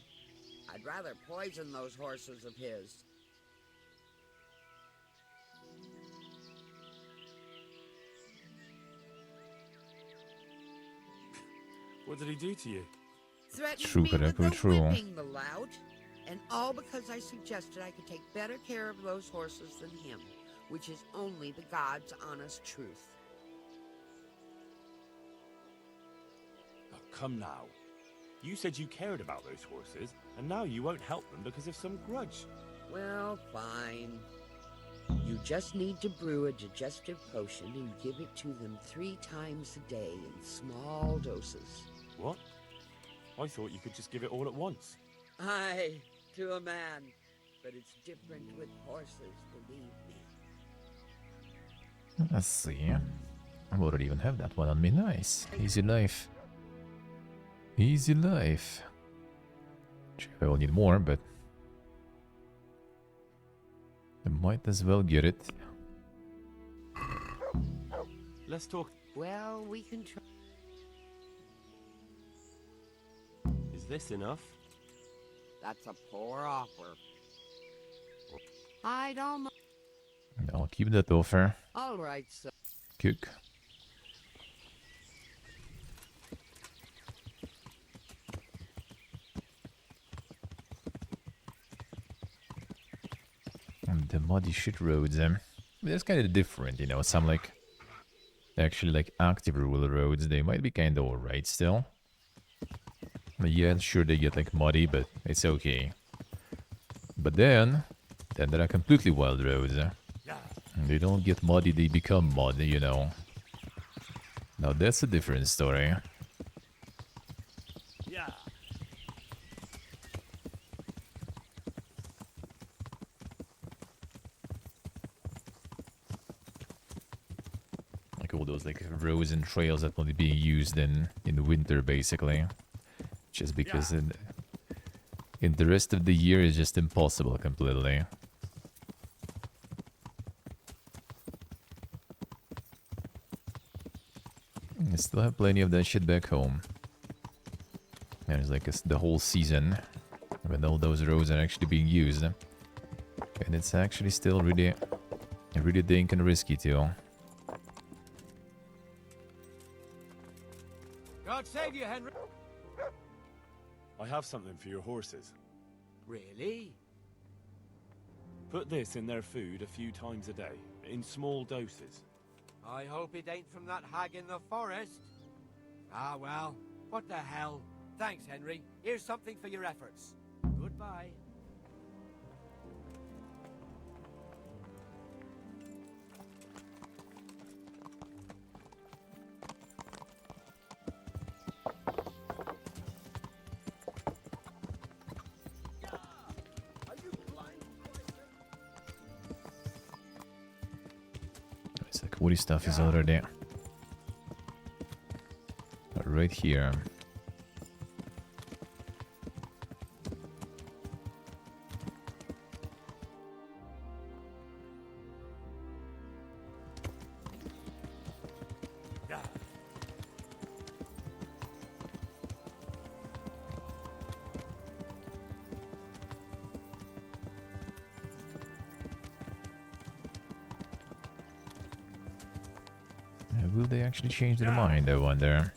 I'd rather poison those horses of his. What did he do to you? Threatened True, me but with equally the true. whipping, the lout. And all because I suggested I could take better care of those horses than him, which is only the God's honest truth. Oh, come now. You said you cared about those horses, and now you won't help them because of some grudge. Well, fine. You just need to brew a digestive potion and give it to them 3 times a day in small doses. What? I thought you could just give it all at once. Aye, to a man. But it's different with horses, believe me. Let's see. I already even have that one on me. Nice. Easy life. Easy life. I will need more, but I might as well get it. Let's talk. Well, we can try. Is this enough? That's a poor offer. I'd almost... I'll keep that offer. All right, so... Cook. And the muddy shit roads, that's kind of different, you know. Some like actually like active rural roads, they might be kind of alright still. But yeah, sure they get like muddy, but it's okay. But then there are completely wild roads. They don't get muddy, they become mud, you know. Now that's a different story. Yeah. Like all those like roads and trails that only being used in the winter basically. Just because in the rest of the year is just impossible completely. I still have plenty of that shit back home. And it's like the whole season when all those roads are actually being used. And it's actually still really dank and risky too. God save you, Henry. I have something for your horses. Really? Put this in their food a few times a day, in small doses. I hope it ain't from that hag in the forest. Ah, well, what the hell? Thanks, Henry. Here's something for your efforts. Goodbye. It's like woody stuff is already right here. Will they actually change their mind, I wonder?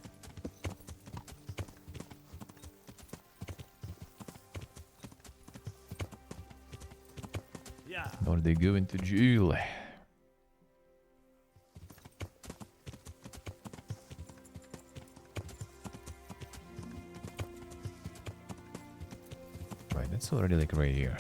Or they go into jail? Right, that's already like right here.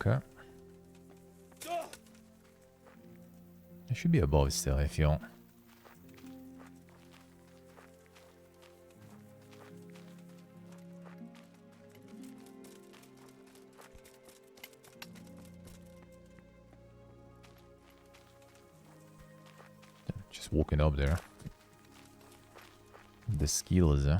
Okay. It should be above still, I feel. Just walking up there. The skills, huh?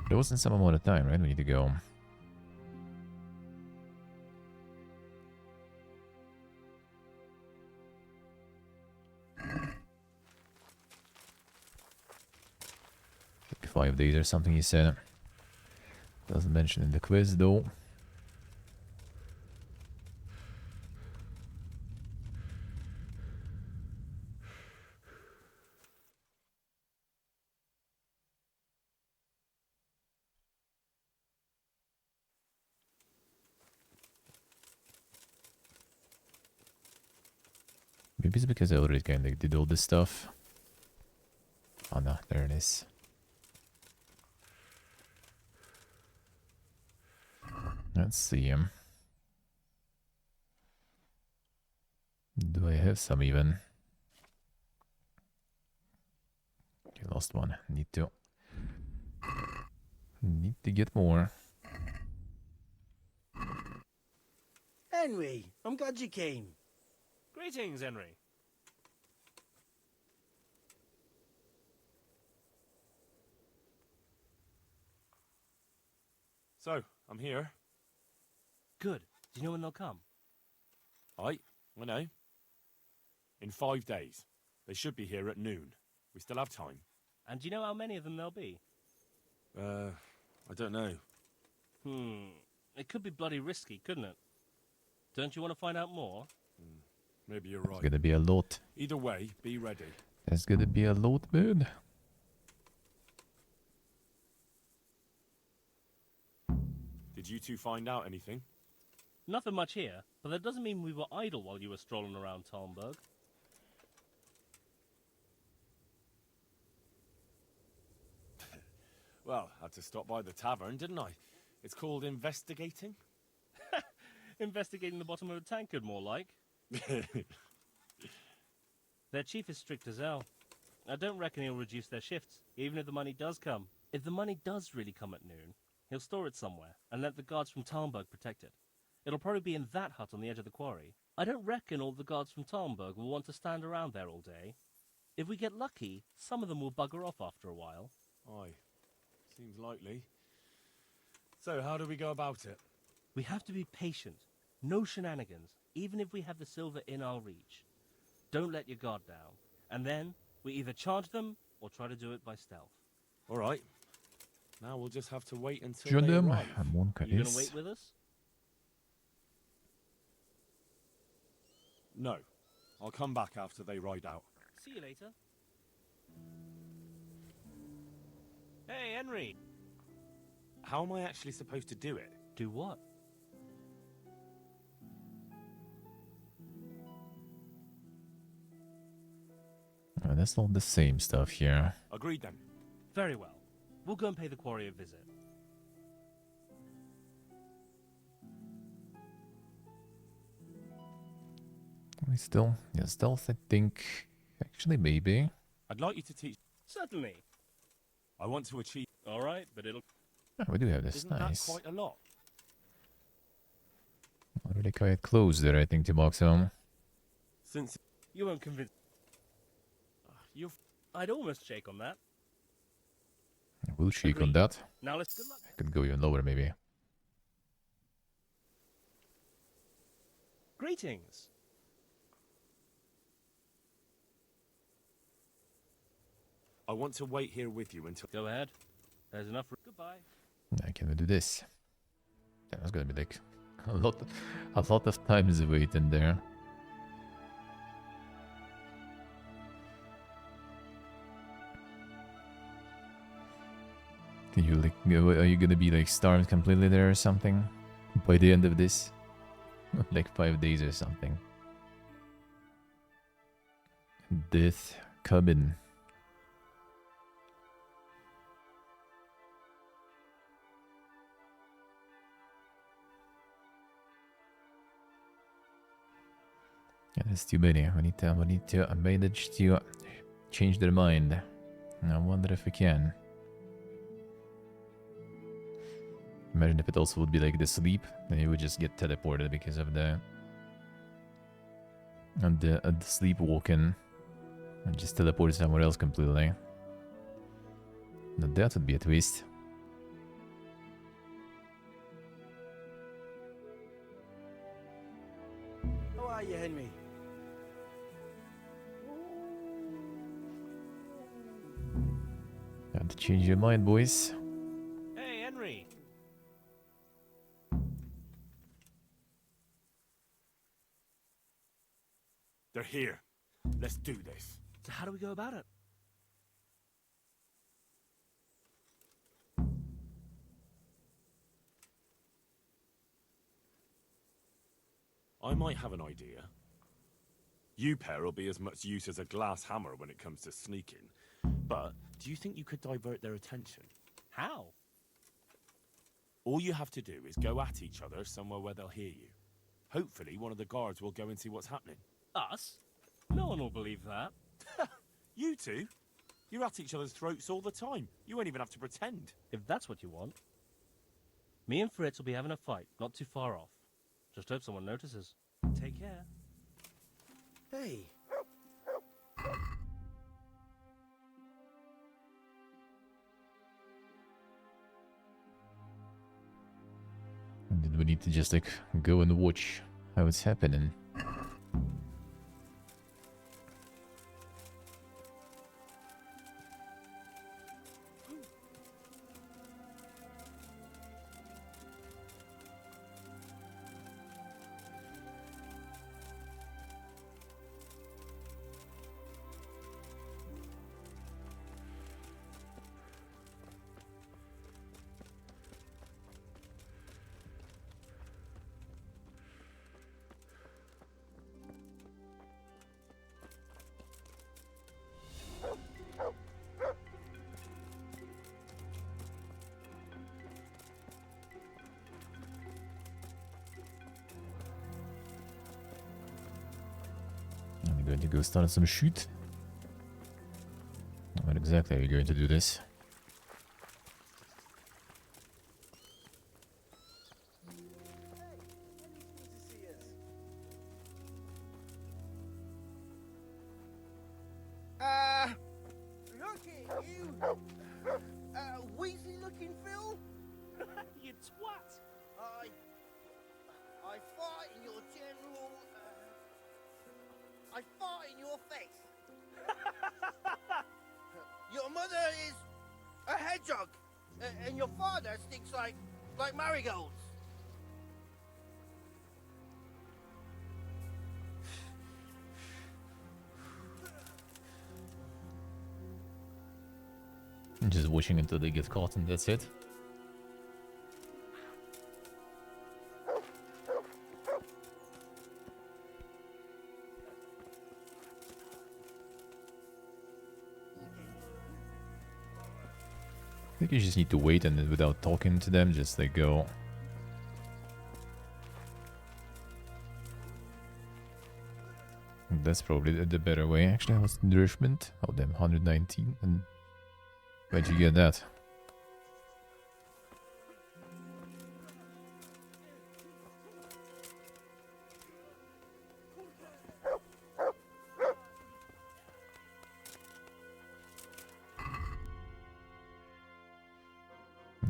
There wasn't some amount of time, right? We need to go. Like 5 days or something, he said. Doesn't mention in the quiz, though. Maybe it's because I already kind of did all this stuff. Oh no, there it is. Let's see him. Do I have some even? Okay, lost one. Need to get more. Henry, I'm glad you came. Greetings, Henry. So, I'm here. Good. Do you know when they'll come? I know. In 5 days. They should be here at noon. We still have time. And do you know how many of them there'll be? I don't know. It could be bloody risky, couldn't it? Don't you want to find out more? Maybe you're right. It's gonna be a lot. Either way, be ready. There's gonna be a lot, man. Did you two find out anything? Nothing much here, but that doesn't mean we were idle while you were strolling around Talmberg. Well, I had to stop by the tavern, didn't I? It's called investigating. Investigating the bottom of a tankard, more like. Their chief is strict as hell. I don't reckon he'll reduce their shifts, even if the money does come. If the money does really come at noon, he'll store it somewhere and let the guards from Talmberg protect it. It'll probably be in that hut on the edge of the quarry. I don't reckon all the guards from Talmberg will want to stand around there all day. If we get lucky, some of them will bugger off after a while. Aye. Seems likely. So, how do we go about it? We have to be patient. No shenanigans, even if we have the silver in our reach. Don't let your guard down. And then, we either charge them, or try to do it by stealth. All right. Now we'll just have to wait until Join they them. arrive. You gonna wait with us? No. I'll come back after they ride out. See you later. Hey, Henry! How am I actually supposed to do it? Do what? Oh, that's all the same stuff here. Agreed then. Very well. We'll go and pay the quarry a visit. We still, yeah, stealth, I think. Actually, maybe. I'd like you to teach. Certainly. I want to achieve. All right, but it'll... Oh, we do have this. Isn't Nice. that quite a lot? Already quite close there, I think, to box home. Since You won't convince... you've... I'd almost shake on that. We'll shake on Agreed. that. Now let's... Good luck. Could go even lower, maybe. Greetings. I want to wait here with you until... Go ahead. There's enough... Goodbye. I can we do this? Yeah, that's gonna be like a lot of times waiting there. Can you like are you gonna be like starved completely there or something by the end of this? Like 5 days or something. Death coming. Yeah, that's too many. We need to manage to change their mind. I wonder if we can. Imagine if it also would be like the sleep, then you would just get teleported because of the sleepwalking, and just teleport somewhere else completely. Now that would be a twist. How are you, Henry? Got to change your mind, boys. Hey, Henry! They're here. Let's do this. So how do we go about it? I might have an idea. You pair will be as much use as a glass hammer when it comes to sneaking. But do you think you could divert their attention? How? All you have to do is go at each other somewhere where they'll hear you. Hopefully one of the guards will go and see what's happening. Us? No one will believe that. You two? You're at each other's throats all the time. You won't even have to pretend. If that's what you want. Me and Fritz will be having a fight, not too far off. Just hope someone notices. Take care. Hey. Did we need to just like go and watch how it's happening? I'm going to go start some shoot. What exactly are you going to do this? Look at you! Weasley looking Phil? You twat! I fart in your general... I fart in your face! Your mother is a hedgehog, and your father stinks like marigolds. Just watching until they get caught and that's it. I think you just need to wait and then without talking to them, just like go. That's probably the better way. Actually, how was nourishment? Oh damn, 119. And where'd you get that?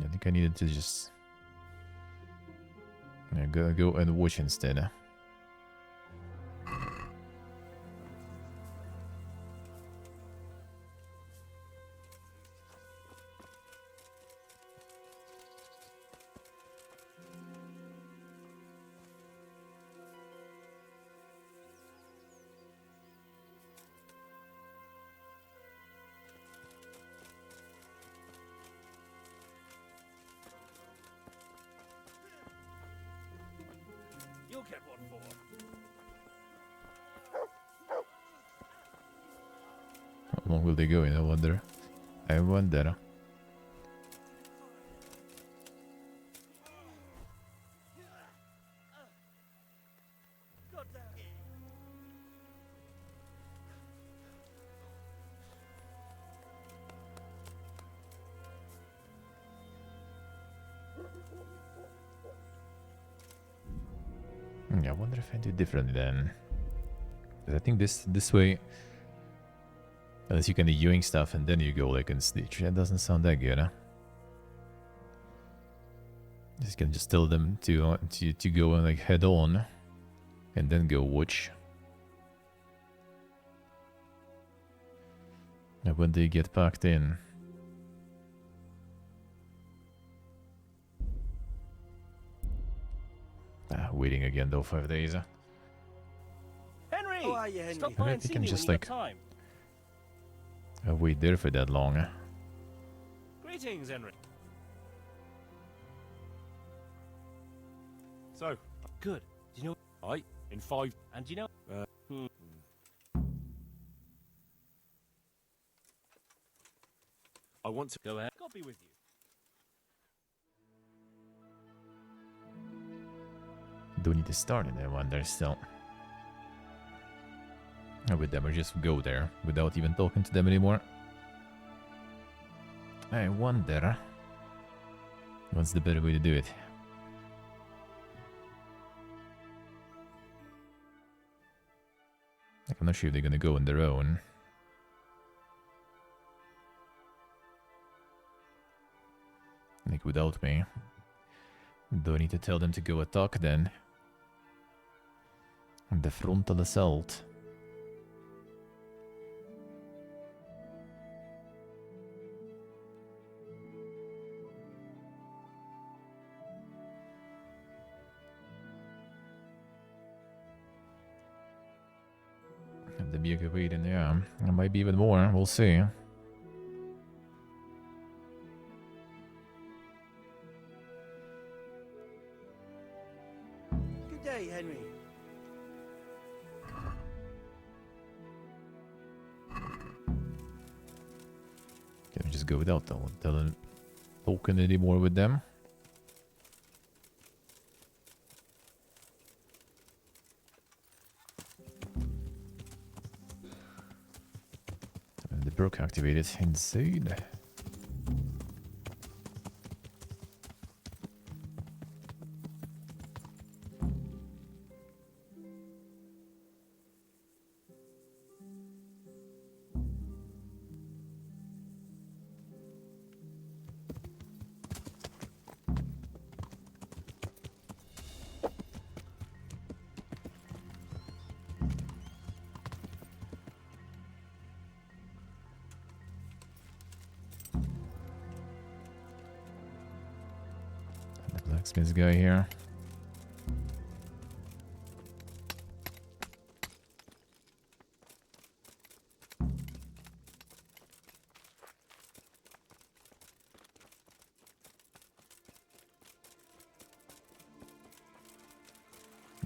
I think I needed to just go and watch instead. You'll get one for. How long will they go in? I wonder. I wonder. What if I do differently then? 'Cause I think this way, unless you can do Ewing stuff and then you go like in Stitch, that doesn't sound that good, huh? Just can just tell them to go and like head on, and then go watch. And when they get packed in. Waiting again though, 5 days. Henry! How are you, Henry? Stop I by bet and we see can me just, when you like, got time. Wait there for that long. Greetings, Henry. So, Good. Do you know? I in 5. And you know? I want to Go ahead. God be with you. Don't need to start in that one there still. With them, or just go there without even talking to them anymore. I wonder what's the better way to do it. Like, I'm not sure if they're gonna go on their own. Like without me. Do I need to tell them to go attack then? The frontal assault. Have to be a good way then, yeah. It might be even more, we'll see. Good day, Henry. Can we just go without them talking anymore with them? And the perk activated. Insane. Blacksmith guy here.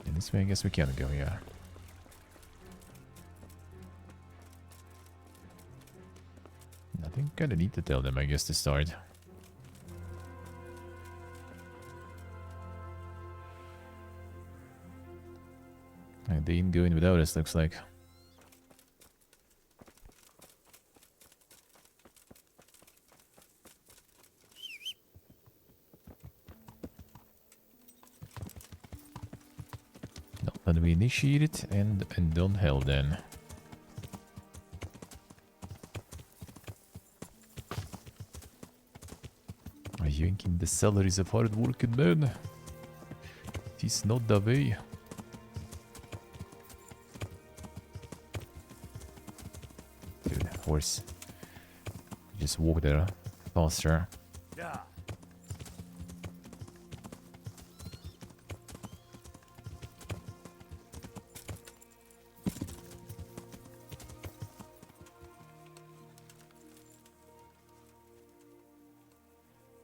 And this way I guess we can go, yeah. Nothing kinda need to tell them, I guess, to start. They ain't going without us, looks like. No, then we initiate it and don't hell then. I think in the salaries of hard working men. It is not the way. Horse. Just walk there faster. Yeah.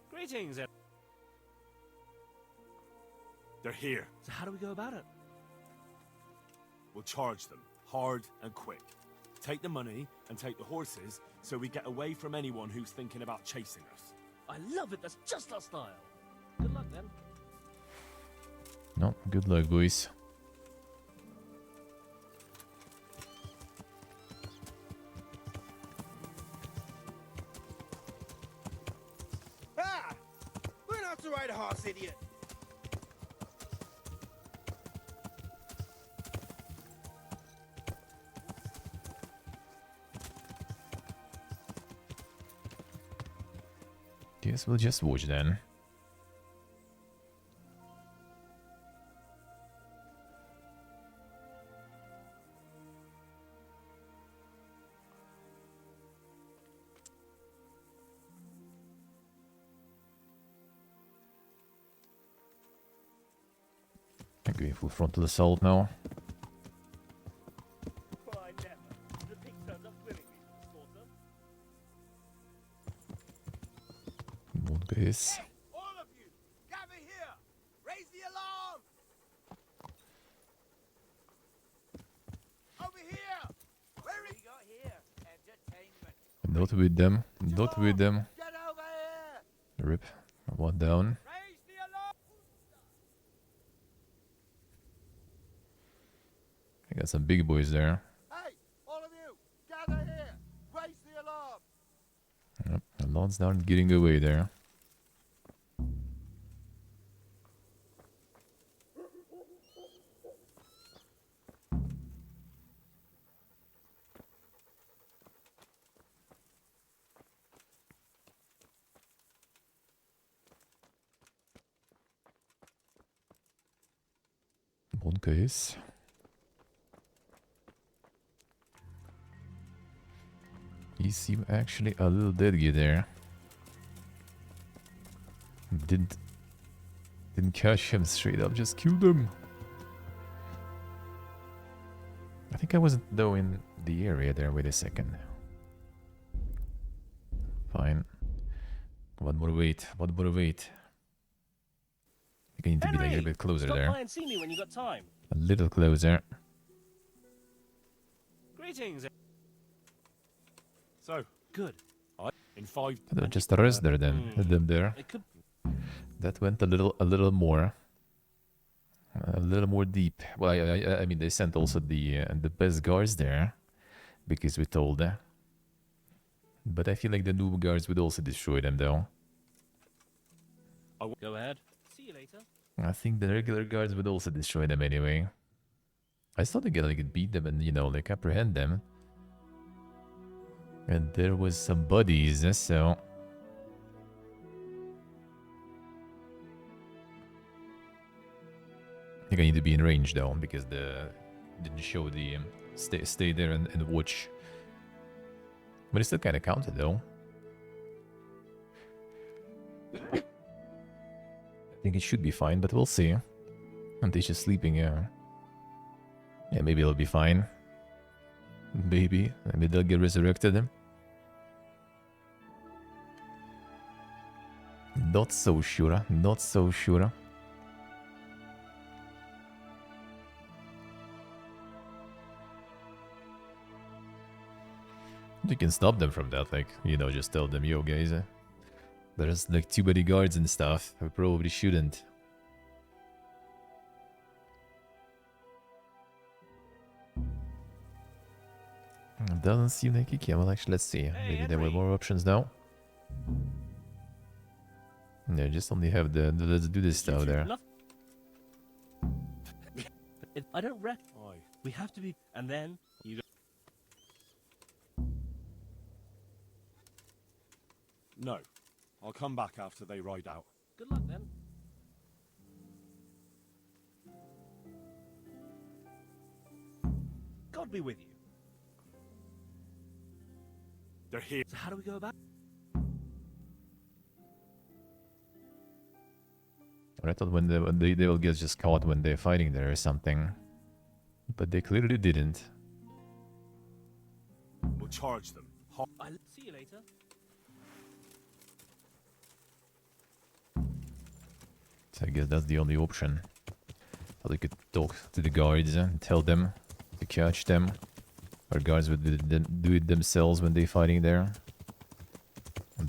Greetings. They're here. So how do we go about it? We'll charge them hard and quick. Take the money and take the horses so we get away from anyone who's thinking about chasing us. I love it. That's just our style. Good luck then. No, good luck, boys. Ah! Learn how to ride a horse, idiot. Guess we'll just watch then. I'm going full frontal assault now. Why, never. The pig turns up willingly to slaughter. What goes? All of you, gather here! Raise the alarm! Over here! Where is... We got here? Entertainment. Not with them. Not with them. Get over here! Rip. One down. Raise the alarm! I got some big boys there. Hey, all of you, gather here! Raise the alarm! Yep. The Lords aren't getting away there. One case. He seemed actually a little deadly there. Didn't catch him straight up, just killed him. I think I wasn't though in the area there. Wait a second. Fine. One more wait. One more wait. I think I need to be like a little bit closer Stop there. by and see me when you got time. A little closer. Greetings. So, Good. in 5... Just rest there then. Let them there. It could. That went a little more deep. Well, I mean, they sent also the best guards there because we told them. But I feel like the noob guards would also destroy them, though. Go ahead. See you later. I think the regular guards would also destroy them anyway. I thought they could beat them and like apprehend them. And there was some buddies, so. I think I need to be in range though, because the didn't show the stay there and watch. But it still kind of counted though. I think it should be fine, but we'll see. Antisha's sleeping, yeah. Yeah, maybe it'll be fine. Maybe they'll get resurrected. Not so sure, not so sure. You can stop them from that, like, just tell them, yo guys, there's like too many guards and stuff. We probably shouldn't. It doesn't seem like you can. Well, actually, let's see. Hey, Maybe there were more options now. Yeah, just only have the let's do this stuff there. I don't we have to be, and then you. No. I'll come back after they ride out. Good luck then. God be with you. They're here. So how do we go about? I thought when they will get just caught when they're fighting there or something, but they clearly didn't. We'll charge them. I'll see you later. So I guess that's the only option. Or they could talk to the guards and tell them to catch them. Or guards would do it themselves when they're fighting there.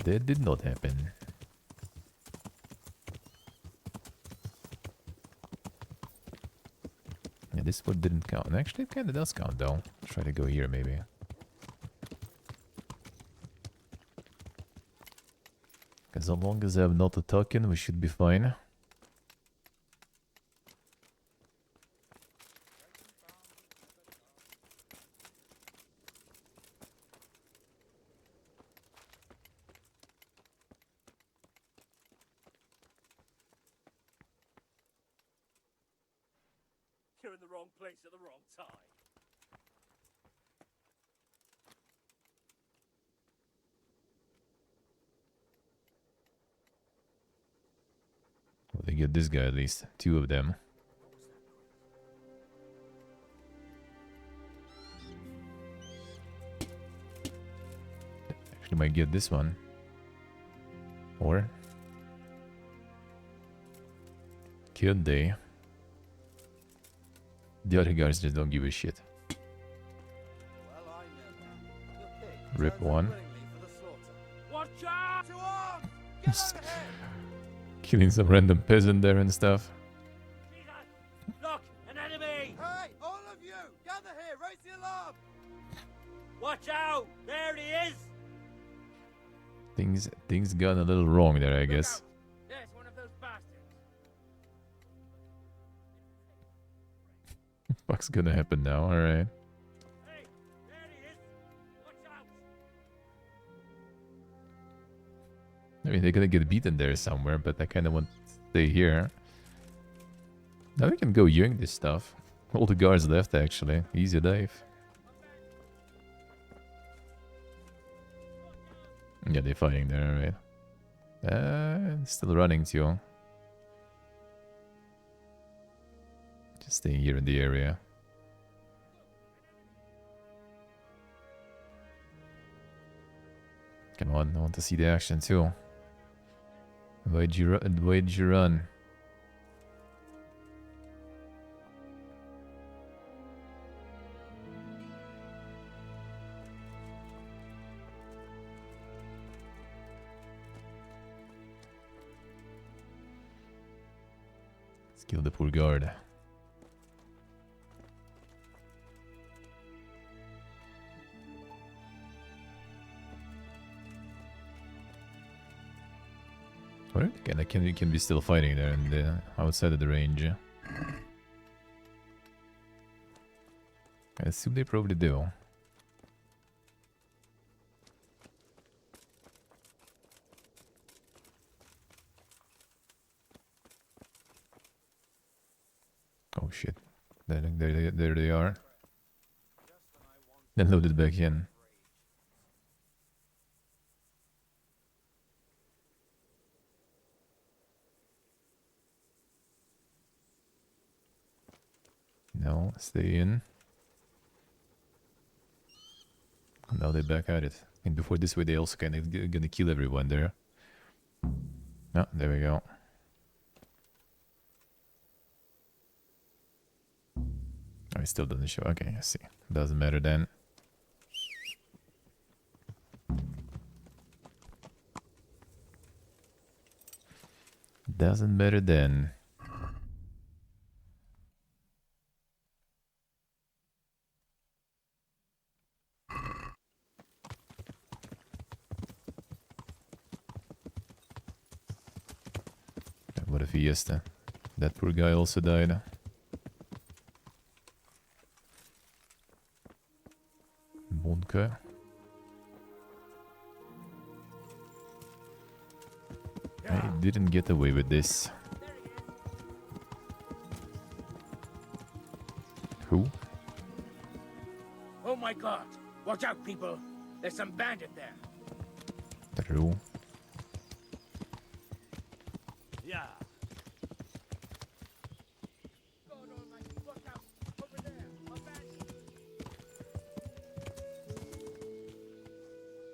That did not happen. Yeah, this one didn't count. Actually, it kind of does count though. Try to go here maybe. As long as I have not a token, we should be fine. You're in the wrong place at the wrong time. Well, they get this guy at least. 2 of them. Actually might get this one. Or... could they? The other guys just don't give a shit. Rip one. Watch out! Just killing some random peasant there and stuff. Look, an enemy! Hey, all of you, gather here, raise the alarm! Watch out! There he is! Things gone a little wrong there, I guess. There's one of those bastards. What's gonna happen now? Alright. Hey, there he is! Watch out! I mean, they're gonna get beaten there somewhere, but I kinda want to stay here. Now we can go yoink this stuff. All the guards left, actually. Easy dive. Yeah, they're fighting there, alright. Still running too. Just staying here in the area. Come on, I want to see the action too. Why'd you run? Let's kill the poor guard. Or can be still fighting there and outside of the range. I assume they probably do. Oh shit! There they are. Then loaded back in. No, stay in. Now they're back at it. And before this way, they also kind of gonna kill everyone there. Oh, there we go. Oh, it still doesn't show. Okay, I see. Doesn't matter then. Doesn't matter then. What a fiesta. That poor guy also died. Bunker. I didn't get away with this. Who? Oh my god! Watch out, people! There's some bandit there. True. Yeah. God almighty, watch out! Over there! A bandit!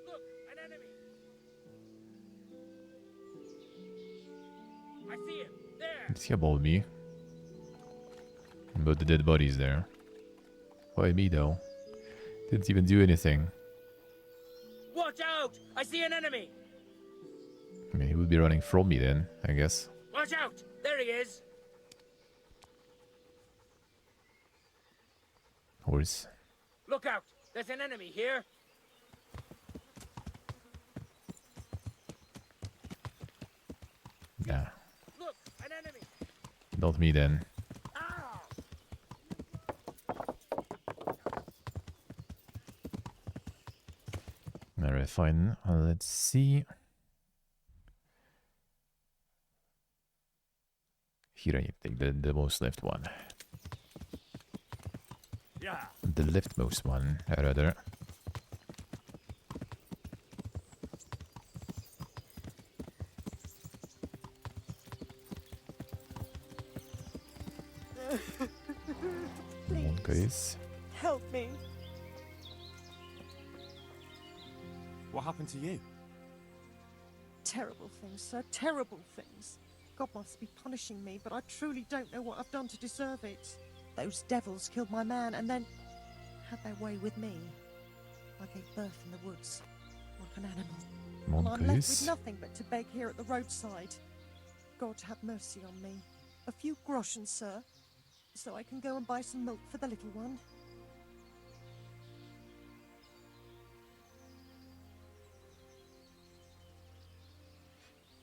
Look! An enemy! I see him! There! It's about me. But the dead body's there. Why me though? Didn't even do anything. Watch out! I see an enemy! I mean, he would be running from me then, I guess. Watch out! There he is! Horse. Look out! There's an enemy here! Nah, Look! An enemy! not me then. Ah! Alright, fine. Let's see. Here I take the most left one. The leftmost one, rather. Come on, guys. Help me. What happened to you? Terrible things, sir. Terrible things. God must be punishing me, but I truly don't know what I've done to deserve it. Those devils killed my man and then had their way with me. I gave birth in the woods, like an animal. Come on, And I'm left with guys. nothing but to beg here at the roadside. God have mercy on me. A few groschen, sir, so I can go and buy some milk for the little one.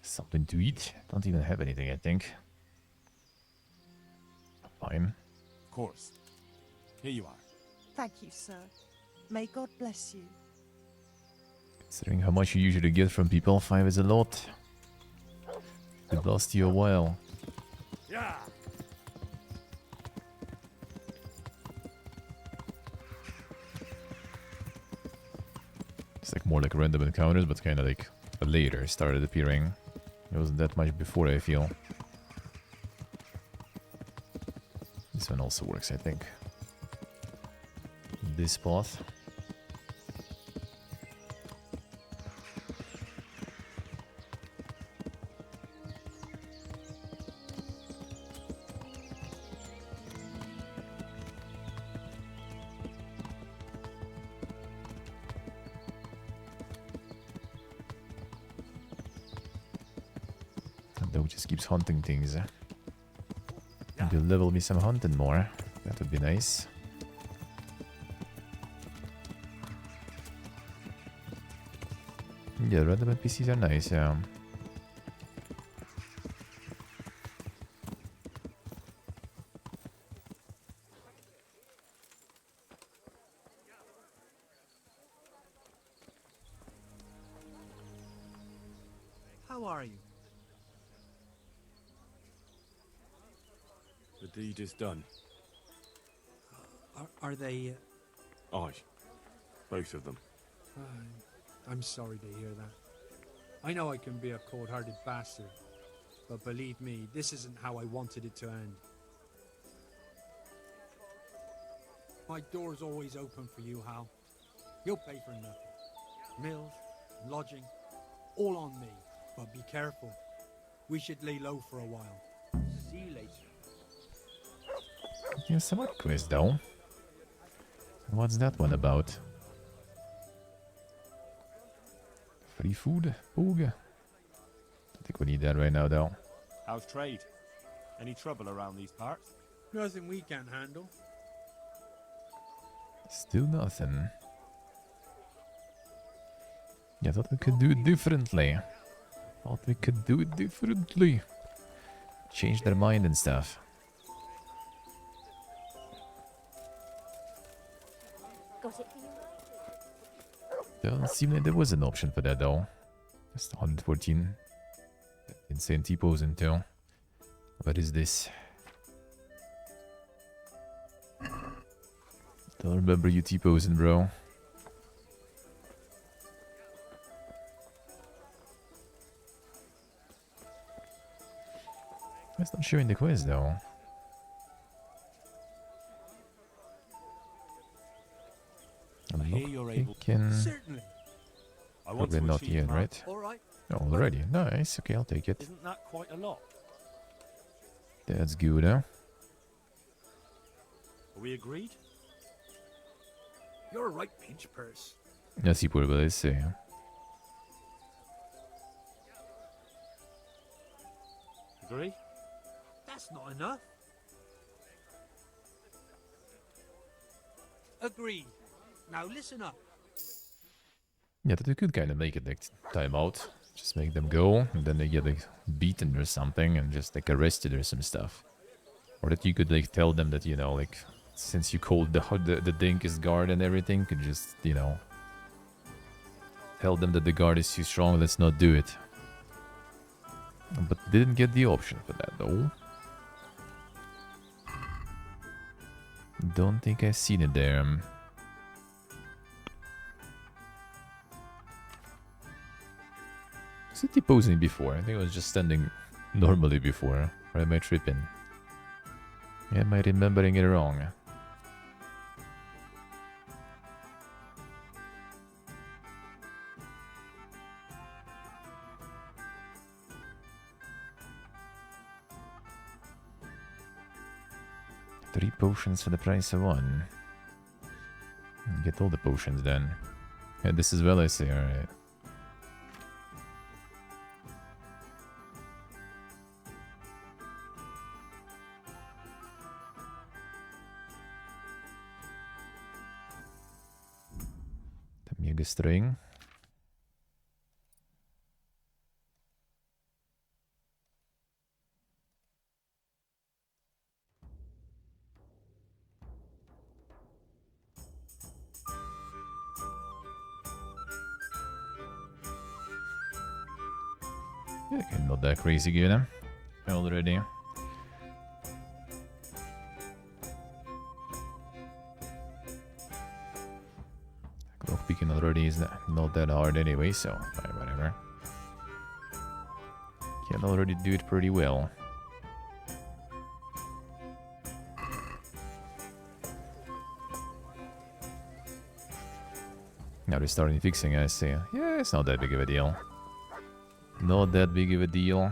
Something to eat. Don't even have anything, I think. Fine. Of course. Here you are. Thank you, sir. May God bless you. Considering how much you usually get from people, 5 is a lot. It lasts you a while. Yeah. It's like more like random encounters, but kind of like later started appearing. It wasn't that much before, I feel. This one also works, I think. This path. And Doe just keeps hunting things. Maybe level me some hunting more. That would be nice. Yeah, random NPCs are nice, yeah. How are you? The deed is done. Are they... Aye. Both of them. I'm sorry to hear that. I know I can be a cold-hearted bastard, but believe me, this isn't how I wanted it to end. My door's always open for you, Hal. You'll pay for nothing. Meals, lodging, all on me. But be careful. We should lay low for a while. See you later. Yeah, some more quest though. What's that one about? Free food? Boog? I think we need that right now though. How's trade? Any trouble around these parts? Nothing we can't handle. Still nothing. Yeah, I thought we could do it differently. Thought we could do it differently. Change their mind and stuff. Doesn't seem like there was an option for that though. Just 114. Insane T-pose into. What is this? Don't remember you T-posing, bro. It's not showing the quiz though. I hear you're able. Certainly. I want Probably to not achieve yet, that. right? All right. Oh, already. Nice. Okay, I'll take it. Isn't that quite a lot? That's good, huh? Are we agreed? You're a right pinch purse. Así puedo decir. Agree? That's not enough. Agreed. Now listen up. Yeah, that we could kind of make it like time out. Just make them go, and then they get like beaten or something, and just like arrested or some stuff. Or that you could like tell them that, you know, like since you called the Dinkist guard and everything, could just, you know, tell them that the guard is too strong. Let's not do it. But didn't get the option for that though. Don't think I've seen it there. Was it deposing before? I think it was just standing normally before. Or am I tripping? Am I remembering it wrong? Three potions for the price of one. Get all the potions then. Yeah, this as well, I see, alright. The Mega String. Yeah, okay, not that crazy good already. Clock picking already is not that hard anyway, so whatever. Can already do it pretty well. Now they're starting fixing, I see. Yeah, it's not that big of a deal. Not that big of a deal.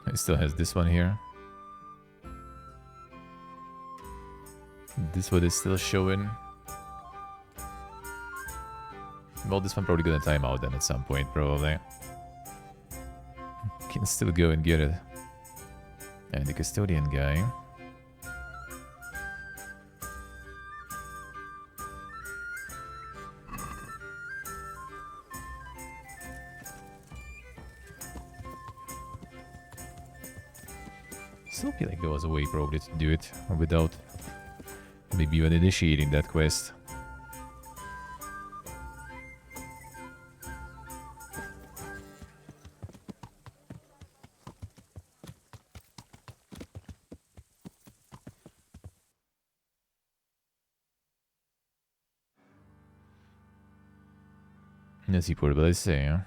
It still has this one here. This one is still showing. Well, this one probably gonna time out then at some point, probably. Can still go and get it. And the custodian guy. Still feel like there was a way probably to do it without maybe even initiating that quest. Let's see what I say, huh?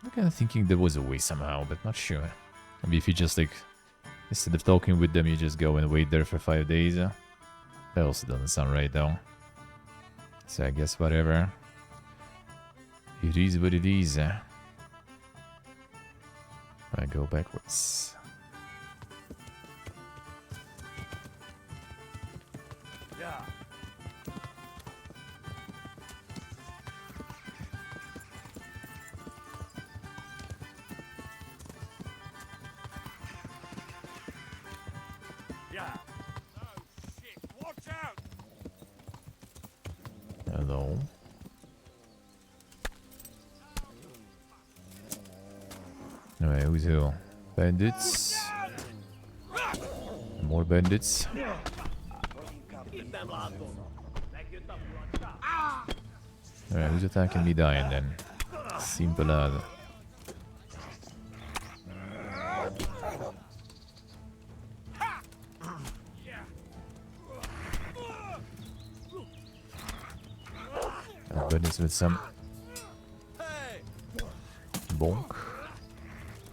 I'm kind of thinking there was a way somehow, but not sure. Maybe if you just like, instead of talking with them, you just go and wait there for 5 days. That also doesn't sound right though. So I guess whatever. It is what it is. I go backwards. Yeah. Yeah. Oh shit! Watch out! Hello. Alright, who's who? Bandits. More bandits. Alright, who's attacking me dying then? Simple as. Bandits with some bonk.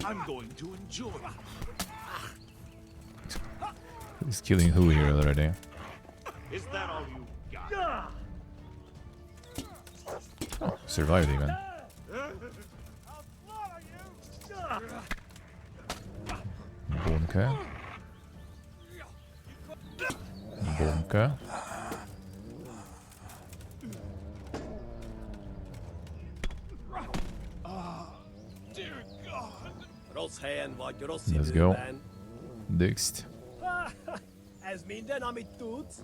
I'm going to enjoy it. Who's killing who here already? Is that all you got? Oh, survived even. Bonka. Bonka. Let's go. Next. Ez minden, amit tudsz?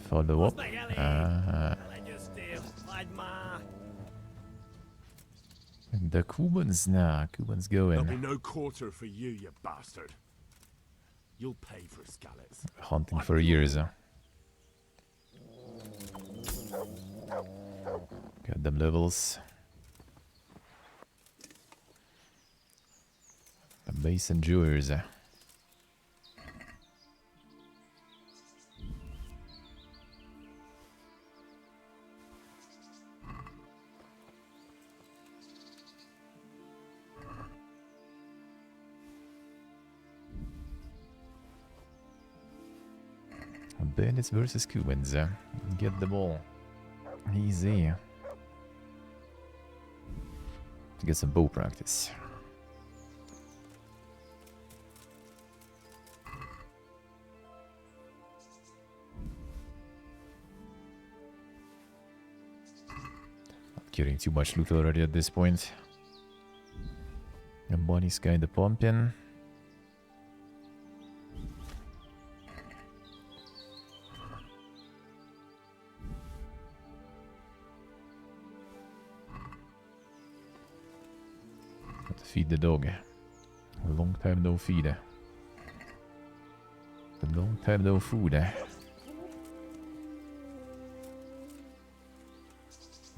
Follow up. The Cubans, nah, Cubans There'll be going. no quarter for you, you bastard. You'll pay for scallets. Hunting for years, huh? Got them levels. The base and jewelers. Bandits versus Cubans. Get the ball. Easy. To get some bow practice. Not getting too much loot already at this point. And Bonnie's kinda pumping. Feed the dog. A long time no feed. A long time no food.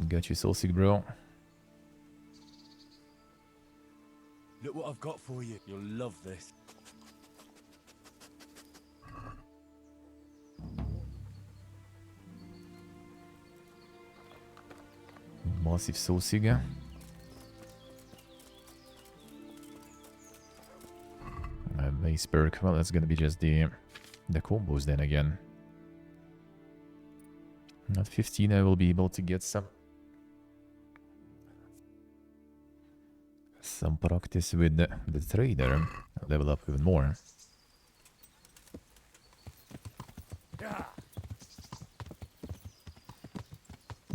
Got you saucy, bro. Look what I've got for you. You'll love this. Massive saucy. Base perk. Well, that's gonna be just the combos then again. At 15 I will be able to get some practice with the trader. Level up even more.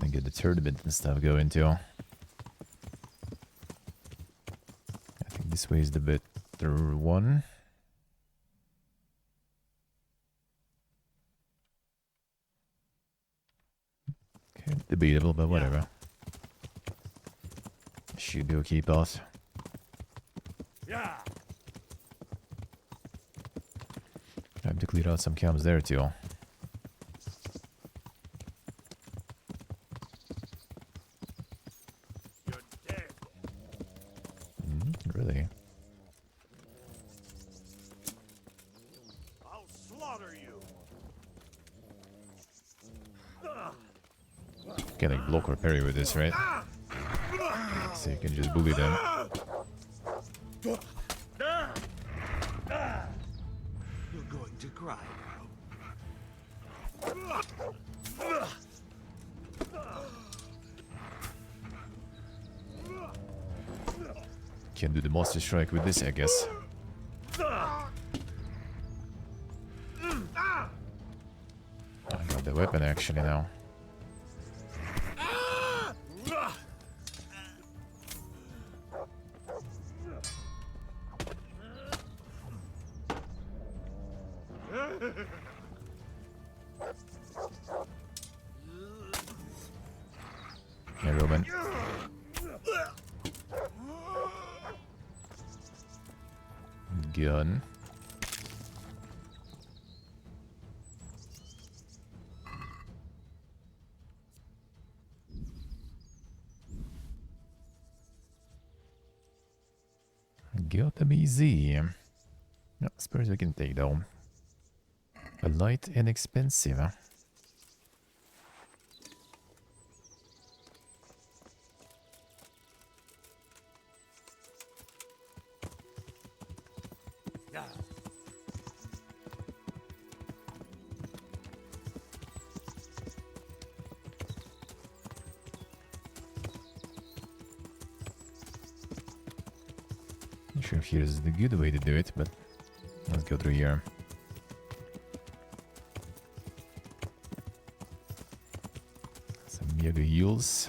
And get the tournament and stuff going too. I think this way is the better one. Debatable, but whatever. Should be okay, boss. Time to clear out some camps there too. You're dead. Really? I'll slaughter you. Can like block or parry with this, right? So you can just bully them. You're going to cry now. Can do the monster strike with this, I guess. I got the weapon actually now. Hey, Roman. Gun. Got them easy. No, spurs we can take though. A light and expensive. Huh? Not sure if here's the good way to do it, but let's go through here. Some Yaga heals.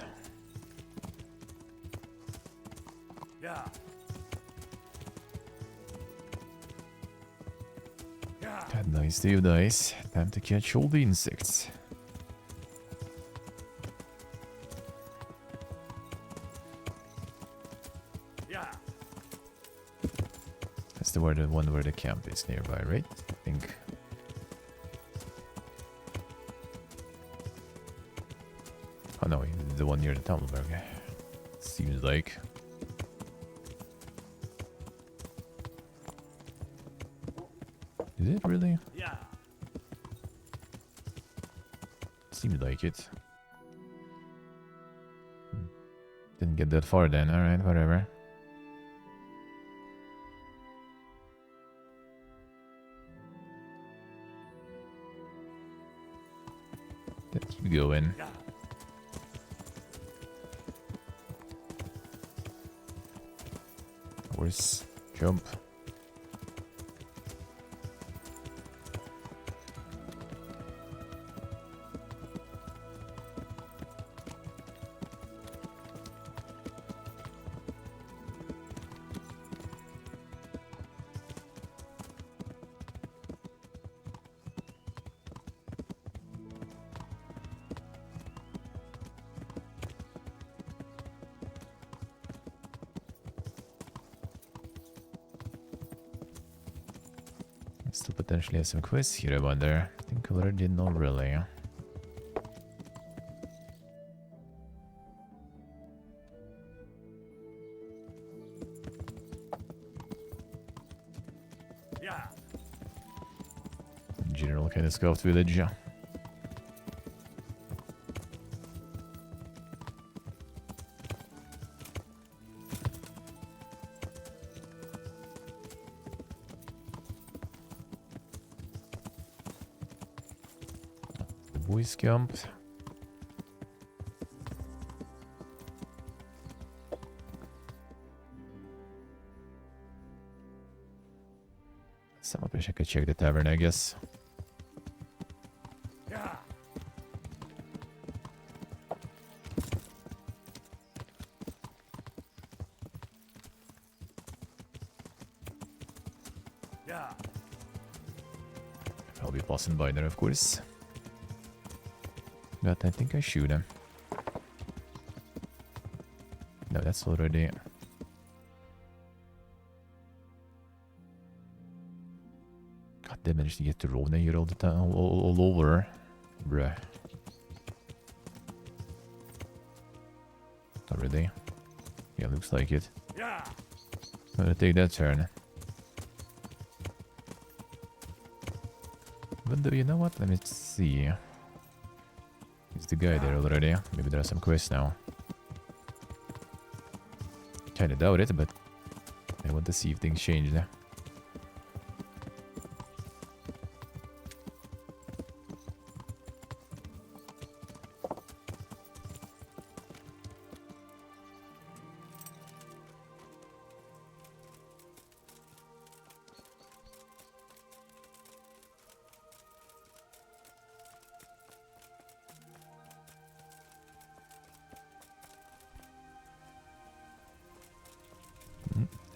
Nice day of dice. Time to catch all the insects. the one where the camp is nearby, right? I think. Oh no, the one near the Tumbleberg. Seems like. Is it really? Yeah. Seems like it. Didn't get that far then, alright, whatever. Let's keep going. Yeah. Horse, jump. Still potentially have some quests here, I wonder. I think I already did not really. Yeah. General kind of scout village. The boys camp. Some wish I could check the tavern, I guess. Yeah. Yeah. I'll be passing by there, of course. But I think I shoot him. No, that's already... God, they managed to get to Rona here all the time, all over. Bruh. Not really. Yeah, looks like it. Yeah. I'm gonna take that turn. But you know what? Let me see. Is the guy there already? Maybe there are some quests now. Kinda doubt it, but I want to see if things change there.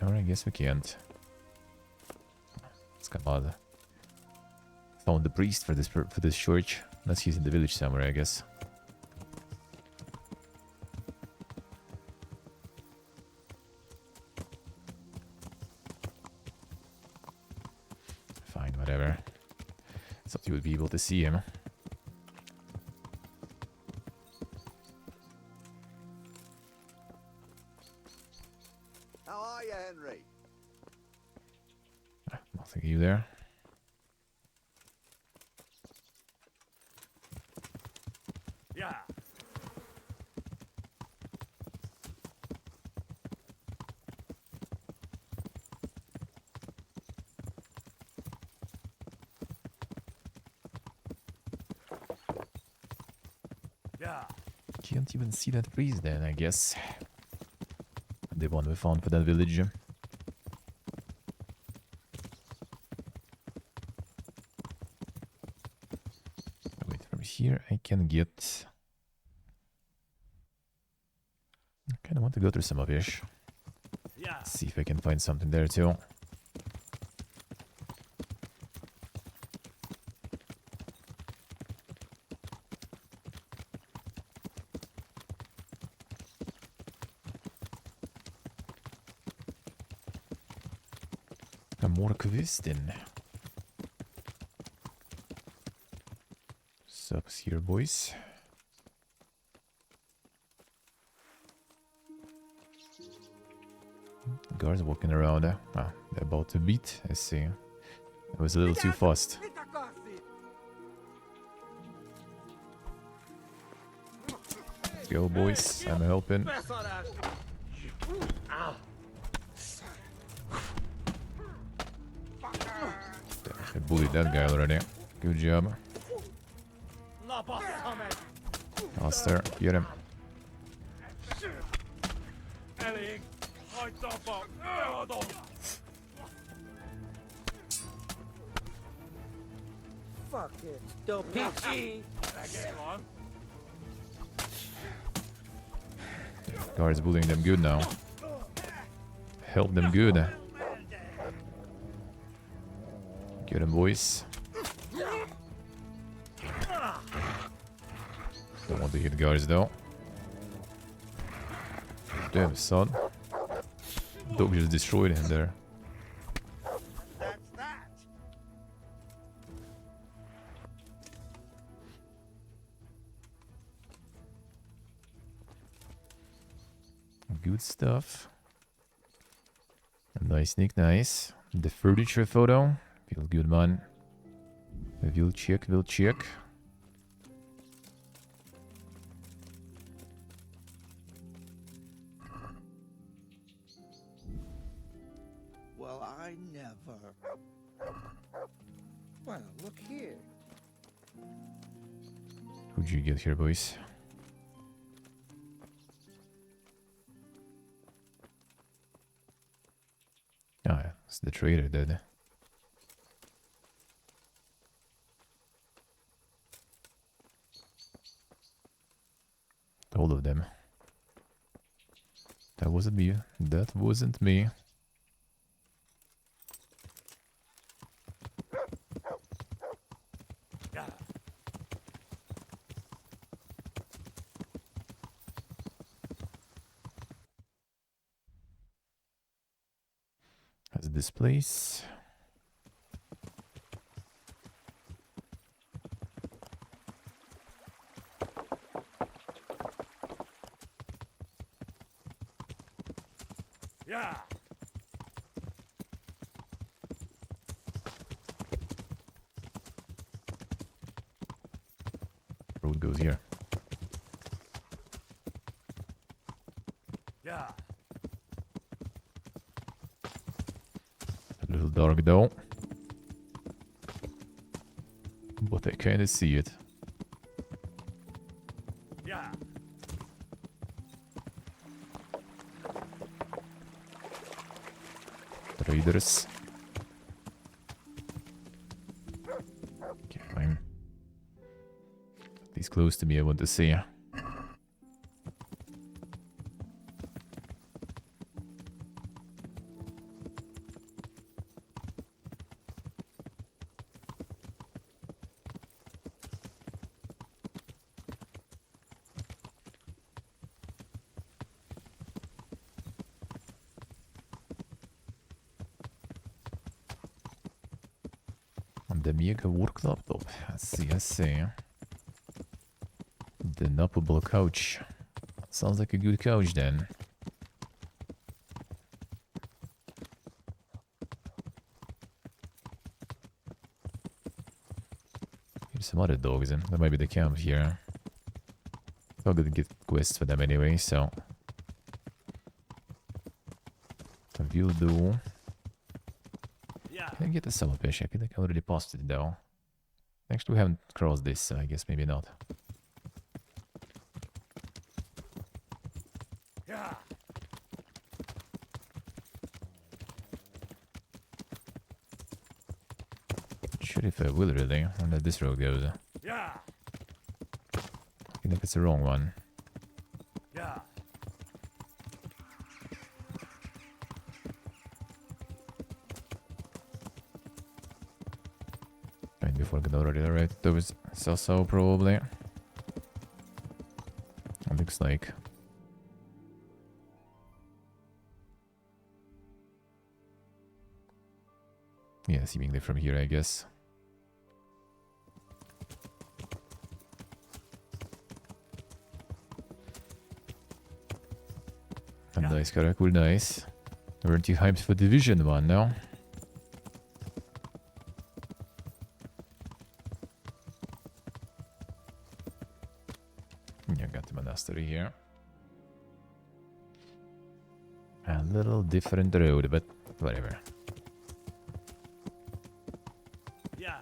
Or I guess we can't. It's kind of odd. Found the priest for this church. Unless he's in the village somewhere, I guess. Fine, whatever. Thought you would be able to see him. How are you, Henry? Nothing you there. Yeah. Yeah. Can't even see that priest then, I guess. The one we found for that village. Wait, from here I can get... I kinda want to go through some of this. Yeah. See if I can find something there too. More questing. Sups here, boys. Guards walking around. They're about to beat. I see. It was a little too fast. Let's go, boys. I'm helping. I bullied that guy already. Good job. Alistair, get him. Fuck it. Don't peachy. Guards bullying them good now. Help them good. Get him, boys. Don't want to hit guards though. Damn, son. Dog just destroyed him there. That's that. Good stuff. Nice, Nick, nice. The furniture photo. Feel good, man. We'll check, we'll check. Well, I never. Well, look here. Who'd you get here, boys? Oh, yeah, it's the trader dead. All of them. That wasn't me. That wasn't me. That's this place. Yeah. Road goes here. Yeah. A little dark though. But I kinda see it. Yeah. Raiders. Okay, fine. He's close to me, I want to see. The mega work laptop. I see, I see. The nappable couch. Sounds like a good couch then. Here's some other dogs in. That might be the camp here. I'm gonna get quests for them anyway, so. We'll do. Can I get the summer fish? I feel like I already passed it though. Actually, we haven't crossed this, so I guess maybe not. Yeah. Not sure if I will really, or let this road goes. Yeah. I feel like it's the wrong one. Yeah. Before I get already right, there was so probably. It looks like. Yeah, seemingly from here, I guess. Nice, Karakul, nice. Weren't you hyped for Division 1 now? Yeah, got the monastery here. A little different road, but whatever. Yeah.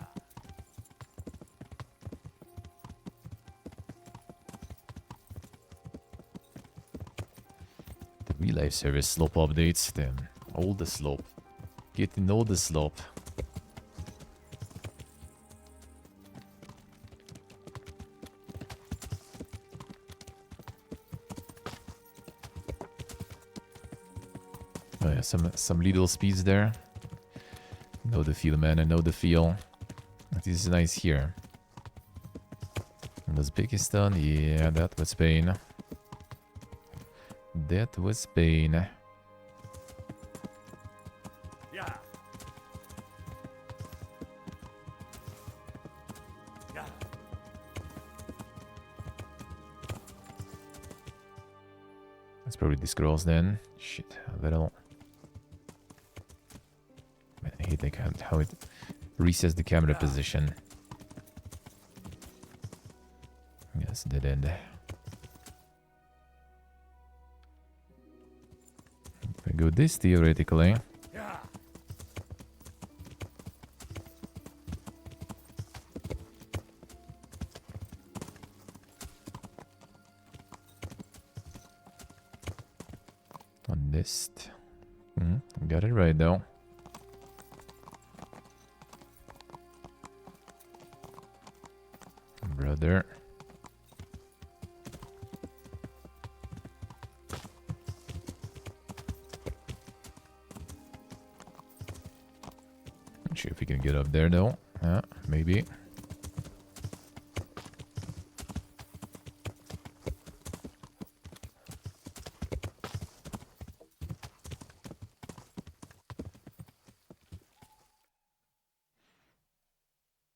The real life service slope updates, then all the slope. Getting all the slope. Oh yeah, some little speeds there. Know the feel, man. I know the feel. This is nice here. And Uzbekistan, yeah, that was Spain. That was Spain. Yeah. Yeah. That's probably the scrolls then. Shit, a little. Man, I hate like how it resets the camera position. Yes, dead end. If I go this theoretically. Yeah. On this. Got it right though. Brother. Not sure if we can get up there though. Maybe.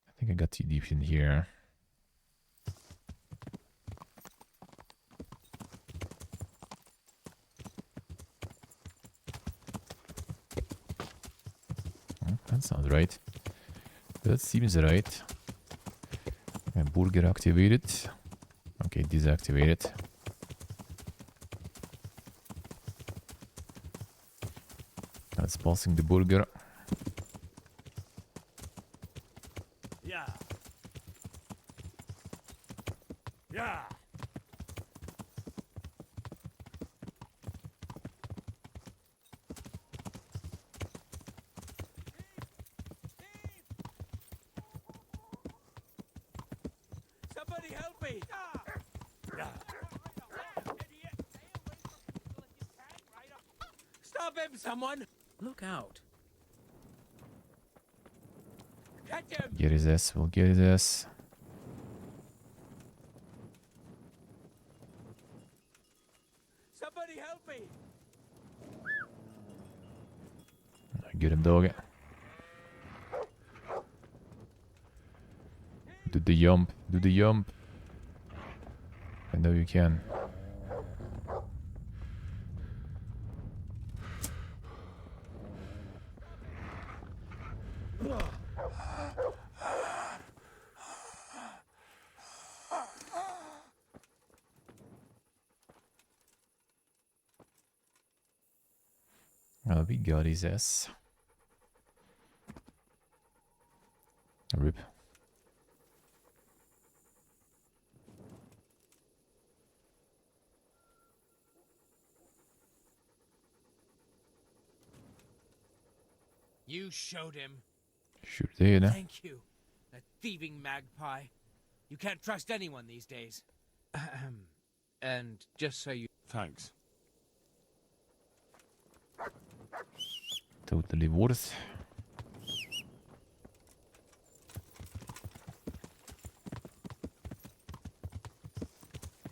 I think I got too deep in here. That sounds right. That seems right. And burger activated. Okay, deactivated. That's passing the burger. Yeah. Yeah. Somebody help me! Yeah. Stop him, someone! Look out. Catch him! Get his ass. We'll get his ass. Somebody help me! Get him, dog. Do the jump. Do the jump. I know you can. Oh, we got his ass. Rip. You showed him. Sure did. Thank you. That thieving magpie. You can't trust anyone these days. And just so you... Thanks. Totally worth.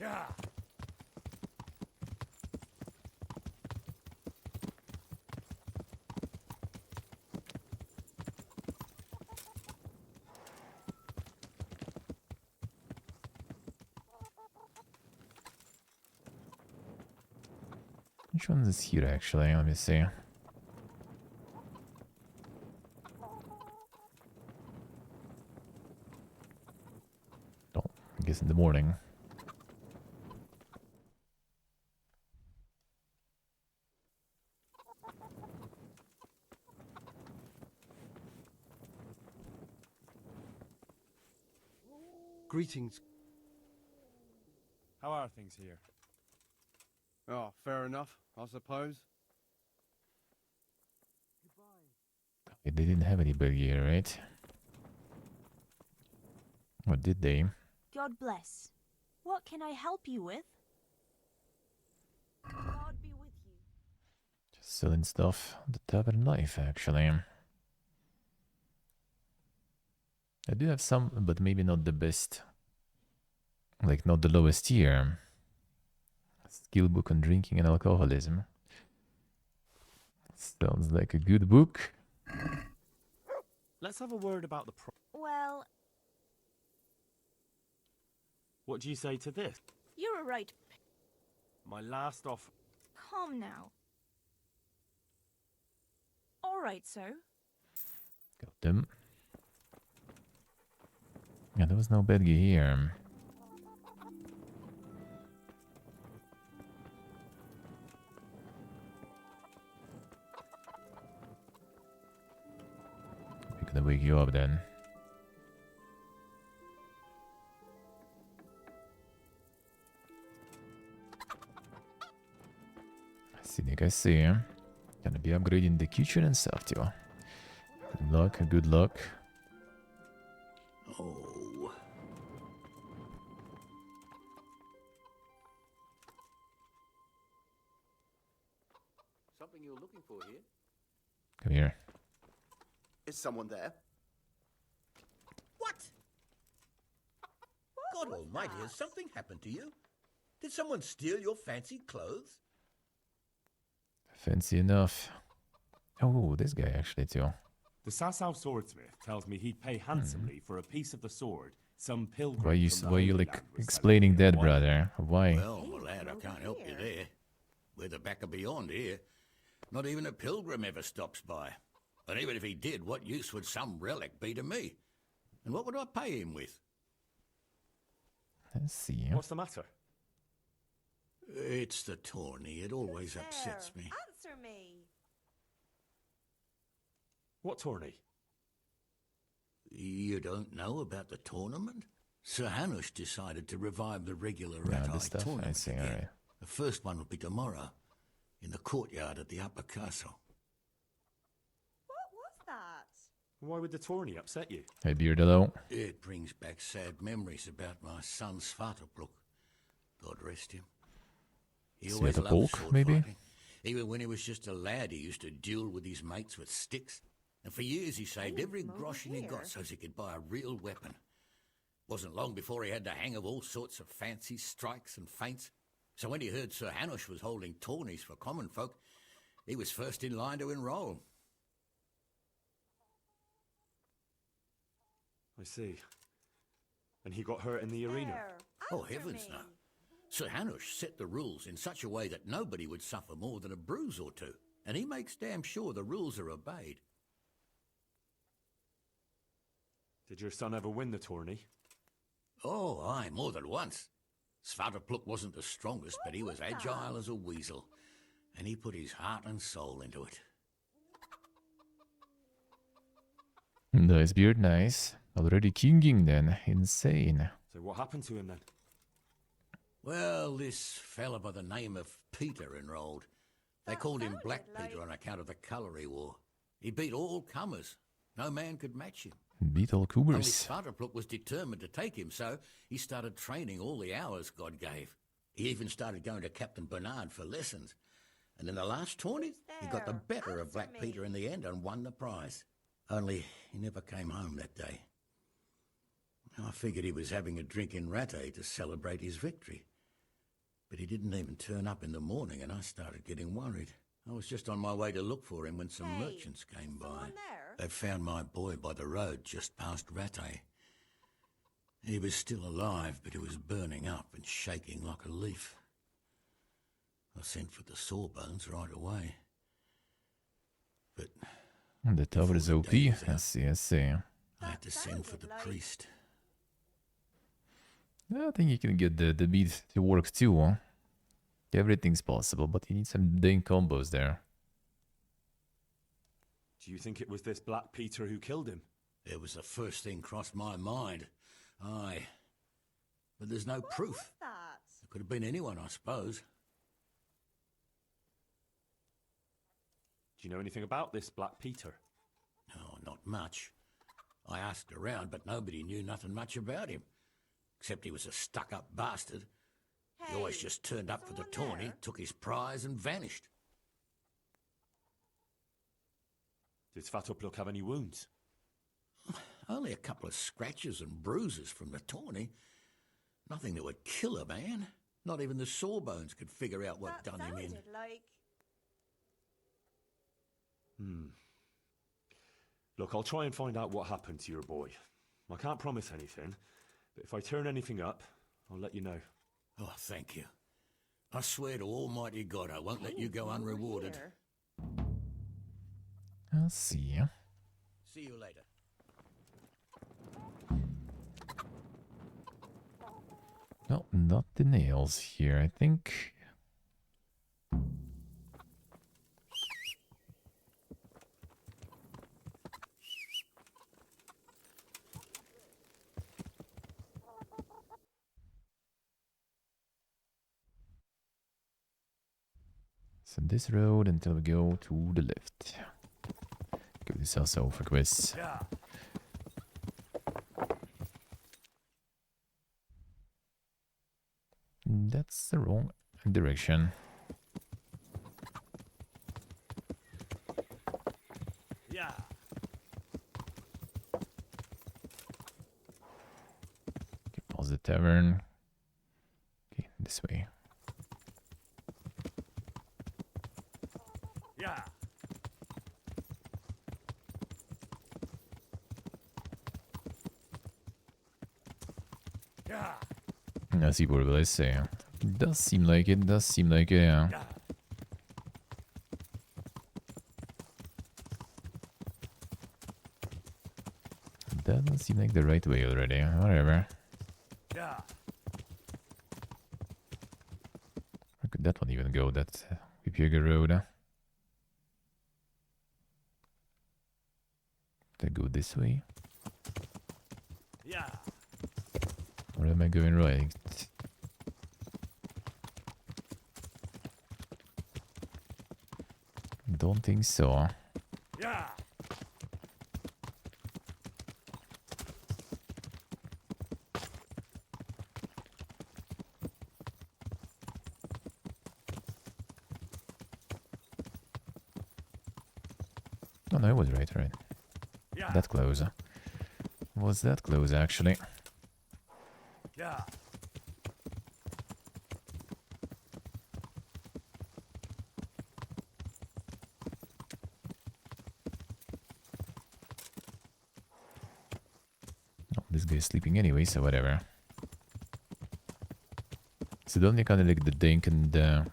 Yeah. Which one is here actually? Let me see. Oh, I guess in the morning. Greetings. How are things here? Oh, fair enough, I suppose. Okay, they didn't have any bug here, right? Or did they? God bless. What can I help you with? God be with you. Just selling stuff on the tavern life, actually. I do have some, but maybe not the best. Like, not the lowest tier. Skill book on drinking and alcoholism. Sounds like a good book. Let's have a word about the Well, What do you say to this? you're a right. My last offer. Calm now. All right, sir. Got them. Yeah, there was no bad guy here. We're gonna wake you up then. I see. Gonna be upgrading the kitchen and stuff too. Good luck, good luck. Oh. Something you're looking for here? Come here. Is someone there? What? God almighty, has something happened to you? Did someone steal your fancy clothes? Fancy enough. Oh, this guy actually too. The Sasau swordsmith tells me he'd pay handsomely for a piece of the sword some pilgrim Why you from the why you Holy like Land was explaining selling that, me. brother? Why? Well, my lad, I can't help you there. We're the back of beyond here. Not even a pilgrim ever stops by. And even if he did, what use would some relic be to me? And what would I pay him with? Let's see. What's the matter? It's the tourney. It always upsets me. Answer me. What tourney? You don't know about the tournament? Sir Hanush decided to revive the regular Yeah, Rat this Eye stuff. I tournament see. again. Alright. The first one will be tomorrow, in the courtyard at the Upper Castle. What was that? Why would the tourney upset you? Hey, Beardalo. It brings back sad memories about my son Svartalfluk. God rest him. He always loved Svartalfluk, sword maybe? fighting. Even when he was just a lad, he used to duel with his mates with sticks. And for years he saved every groschen he got so he could buy a real weapon. Wasn't long before he had the hang of all sorts of fancy strikes and feints. So when he heard Sir Hanush was holding tourneys for common folk, he was first in line to enroll. I see. And he got hurt in the arena. Oh, heavens no. Sir Hanush set the rules in such a way that nobody would suffer more than a bruise or two. And he makes damn sure the rules are obeyed. Did your son ever win the tourney? Oh, aye, more than once. Svartalfluk wasn't the strongest, but he was agile as a weasel. And he put his heart and soul into it. Nice beard, nice. Already kinging then. Insane. So what happened to him then? Well, this fella by the name of Peter enrolled. They called him Black Peter on account of the colour he wore. He beat all comers. No man could match him. Beat all Only cougars. Svartalfluk was determined to take him, so he started training all the hours God gave. He even started going to Captain Bernard for lessons. And in the last tourney, he got the better of Black Peter in the end and won the prize. Only he never came home that day. I figured he was having a drink in Rattay to celebrate his victory. But he didn't even turn up in the morning, and I started getting worried. I was just on my way to look for him when some merchants came by. They found my boy by the road just past Rattay. He was still alive, but he was burning up and shaking like a leaf. I sent for the sawbones right away. But The tower is before OP. the day was I out, see, I see. I had to send for the priest. I think you can get the beat to work too, huh? Everything's possible, but you need some dang combos there. Do you think it was this Black Peter who killed him? It was the first thing crossed my mind. Aye. But there's no proof. It could have been anyone, I suppose. Do you know anything about this Black Peter? No, not much. I asked around, but nobody knew nothing much about him. Except he was a stuck-up bastard. He always just turned up for the tourney, took his prize and vanished. Did Svatopluck have any wounds? Only a couple of scratches and bruises from the tourney. Nothing that would kill a man. Not even the sawbones could figure out what done him in. Look, I'll try and find out what happened to your boy. I can't promise anything, but if I turn anything up, I'll let you know. Oh, thank you. I swear to Almighty God I won't let you go unrewarded. I'll see. See you later. No, not the nails here, I think. So this road until we go to the left. Give this also for quiz. Yeah. That's the wrong direction. Yeah. Okay, pause the tavern. Okay, this way. Yeah. Yeah. I see what will I say. Does seem like it, yeah. Yeah. Doesn't seem like the right way already, whatever. Yeah. Where could that one even go, that Pipirga road? Did I go this way? Yeah. Or am I going right? Don't think so. Yeah. Oh no, I was right. Yeah. That close. Was that close actually? Yeah. Oh, this guy's sleeping anyway, so whatever. So the only kind of like the dink and the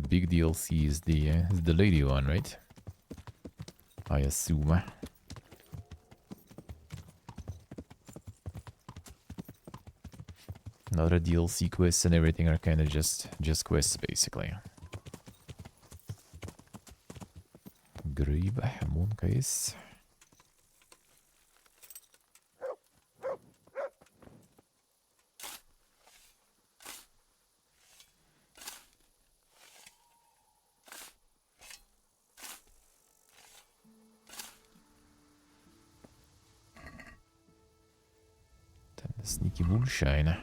big DLC is the lady one, right? I assume. Other DLC quests and everything are kind of just quests basically. Grave Monkais. The sneaky bullshine.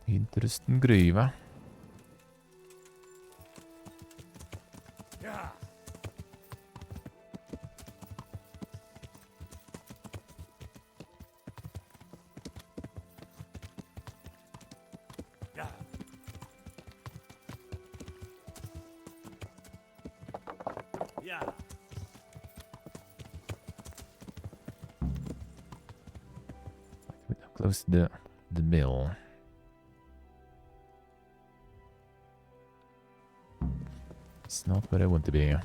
Interesting grave. Yeah. Yeah. Yeah. close to the mill. It's not where I want to be.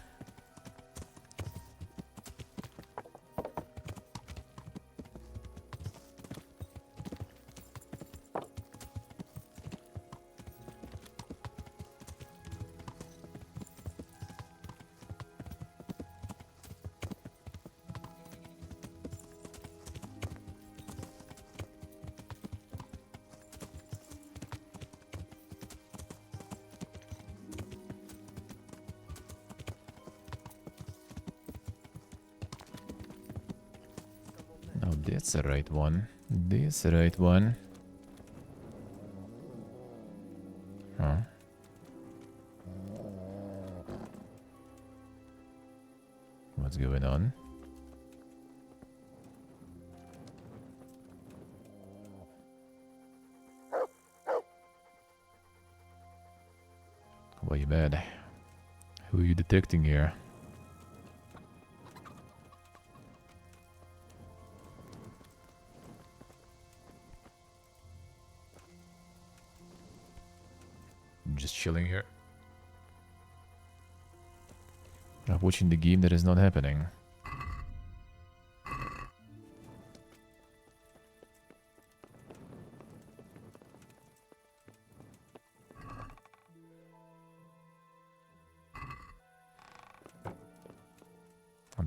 Oh, that's the right one. That's the right one. Huh? What's going on? Why you mad? Who are you detecting here? Just chilling here. I'm watching the game that is not happening.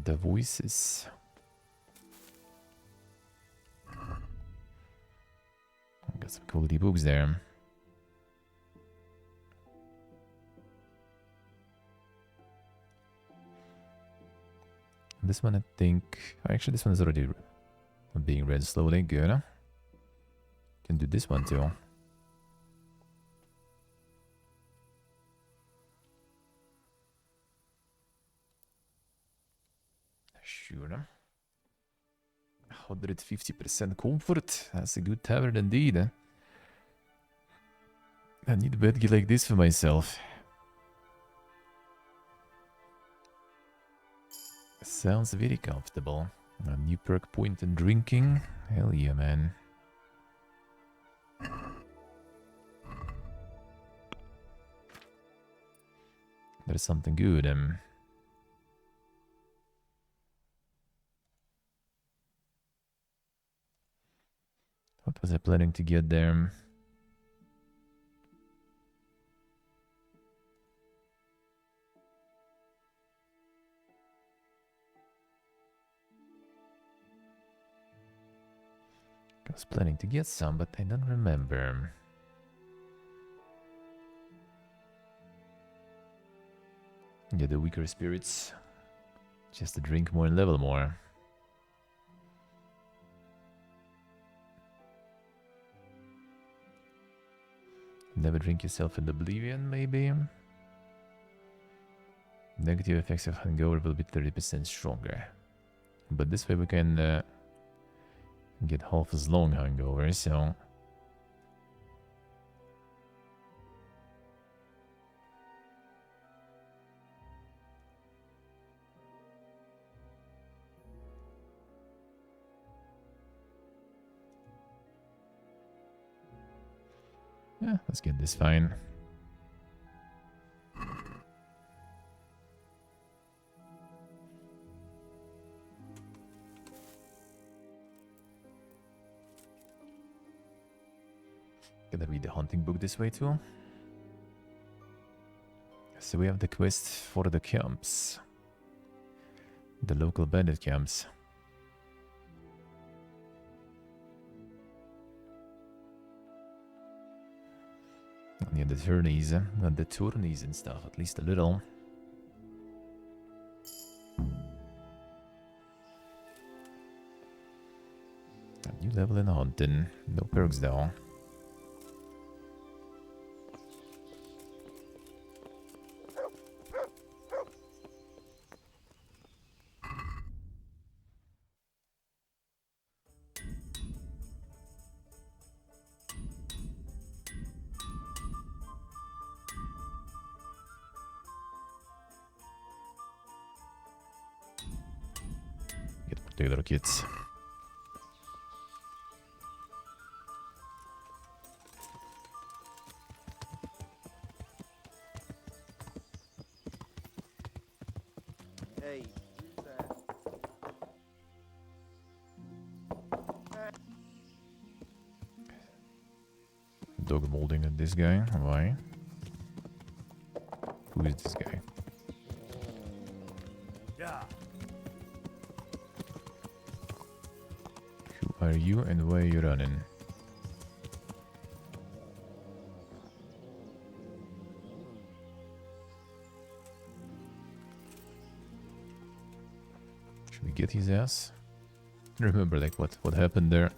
The voices. Got some quality books there. This one, I think... Actually, this one is already being read slowly. Good. Can do this one too. Sure. 150% comfort. That's a good tavern indeed. I need a bed like this for myself. Sounds very comfortable. A new perk point in drinking. Hell yeah, man. There's something good. What was I planning to get there? I was planning to get some, but I don't remember. Yeah, the weaker spirits. Just to drink more and level more. Never drink yourself in oblivion, maybe? Negative effects of hangover will be 30% stronger. But this way we can get half as long hangover, so... Yeah, let's get this fine. Gonna read the hunting book this way too. So we have the quest for the camps. The local bandit camps. And yeah, the tourneys and stuff, at least a little. A new level in hunting. No perks though. Get more little kids. Hey, who's there? Dog molding at this guy. Why? Who is this guy? Yeah. Who are you and where are you running? Should we get his ass? Remember like what happened there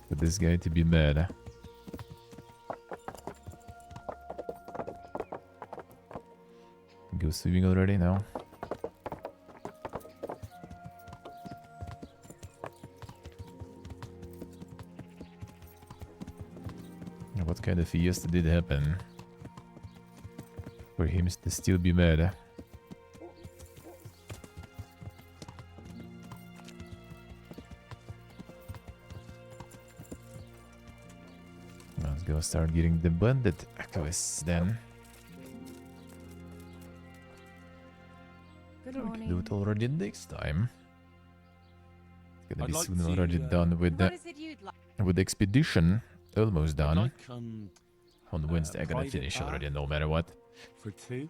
for this guy to be mad. Go swimming already now. What kind of fiesta did happen for him to still be mad? Let's go start getting the bandit quests then. Good We can morning. do it already next time. It's gonna I'd be like soon to, already done with the What is it you'd like? with the expedition. Almost done. Like, On Wednesday, I'm gonna private finish bath already, no matter what. for two?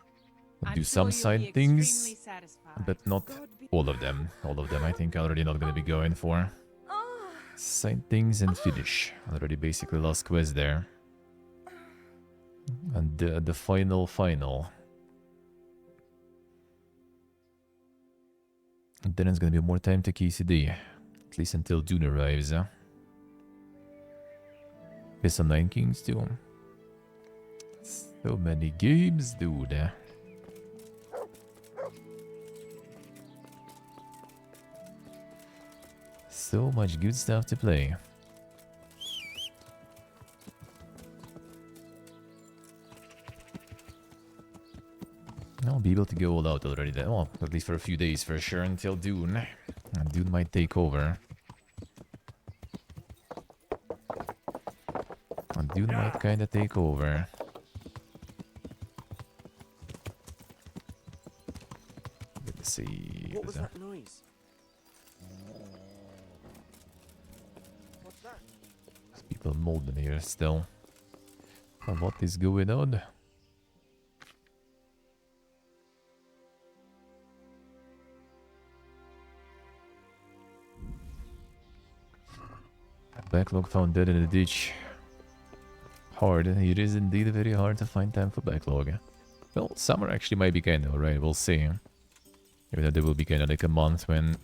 I'll I'm do sure some you'll be side extremely things, satisfied. but not all of them. All of them, I think, I'm already not gonna be going for. Side things and finish. Already basically last quest there. And the final. And then it's gonna be more time to KCD. At least until June arrives. There's some 9 Kings too. So many games, dude. So much good stuff to play. I'll be able to go all out already then. Well, at least for a few days for sure until Dune. And Dune might take over. And Dune might kinda take over. Let's see. What was that noise? What's that? There's people molding here still. What is going on? Backlog found dead in a ditch. Hard. It is indeed very hard to find time for backlog. Well, summer actually might be kinda alright, we'll see. Even though there will be kinda like a month when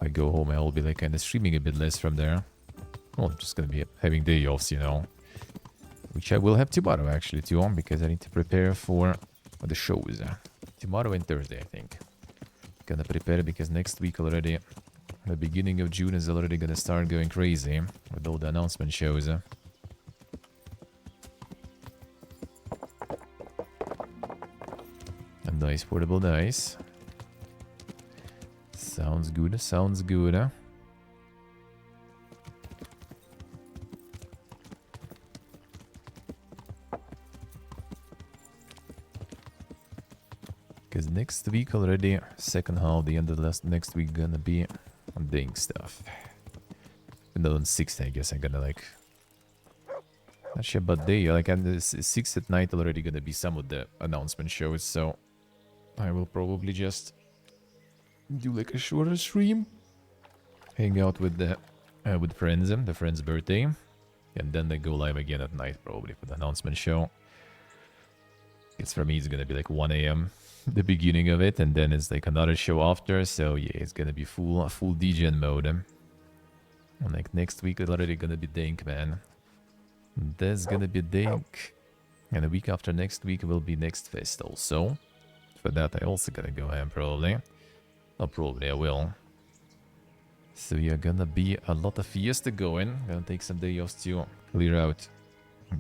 I go home, I will be like kinda streaming a bit less from there. Well, I'm just gonna be having day offs, you know. Which I will have tomorrow actually too, because I need to prepare for the shows. Tomorrow and Thursday, I think. Gonna prepare because next week already, the beginning of June is already gonna start going crazy with all the announcement shows. A nice portable dice. Sounds good, sounds good. Because next week already, second half, the end of the next week, gonna be on doing stuff. And then on 6th, I guess I'm gonna like... Not sure about day, like on the 6th at night already gonna be some of the announcement shows, so... I will probably just... do like a shorter stream. Hang out with the... with friends, the friend's birthday. And then they go live again at night, probably, for the announcement show. It's for me, it's gonna be like 1 AM. The beginning of it, and then it's like another show after, so yeah, it's gonna be full DGen mode. And like next week it's already gonna be Dink, man. There's gonna be Dink, and a week after next week will be Next Fest also. For that I also gotta go ham probably. Not probably, I will. So yeah, gonna be a lot of fiesta going. Gonna take some day off to clear out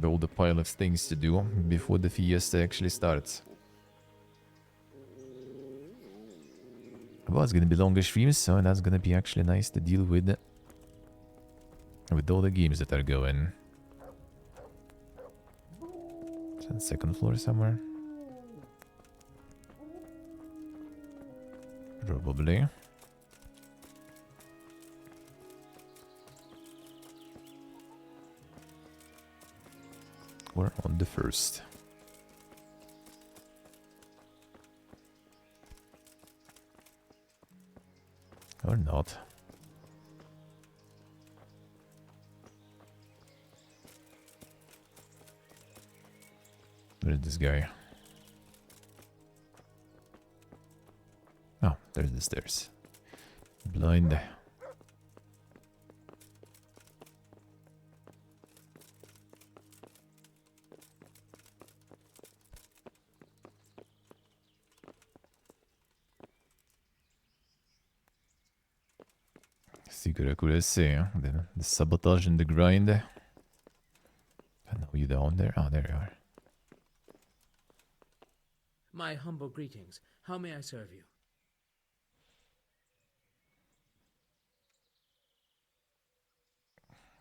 all the pile of things to do before the fiesta actually starts. Well, it's gonna be longer streams, so that's gonna be actually nice to deal with all the games that are going. Is that second floor somewhere? probably. Or on the first. Or not. Where is this guy? Oh, there's the stairs. Blind. See cosa could say, huh? The sabotage and the grind. I know you down there. Ah, there you are. My humble greetings. How may I serve you?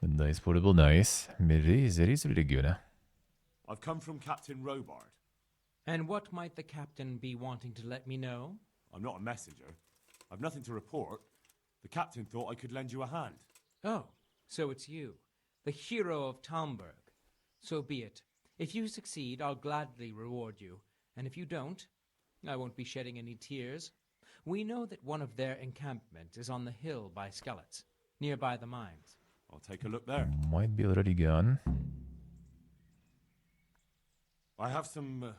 A nice portable knife. It is really good, huh? I've come from Captain Robard. And what might the captain be wanting to let me know? I'm not a messenger. I've nothing to report. The captain thought I could lend you a hand. Oh, so it's you, the hero of Talmberg. So be it. If you succeed, I'll gladly reward you. And if you don't, I won't be shedding any tears. We know that one of their encampments is on the hill by Skellets, nearby the mines. I'll take a look there. Might be already gone. I have some,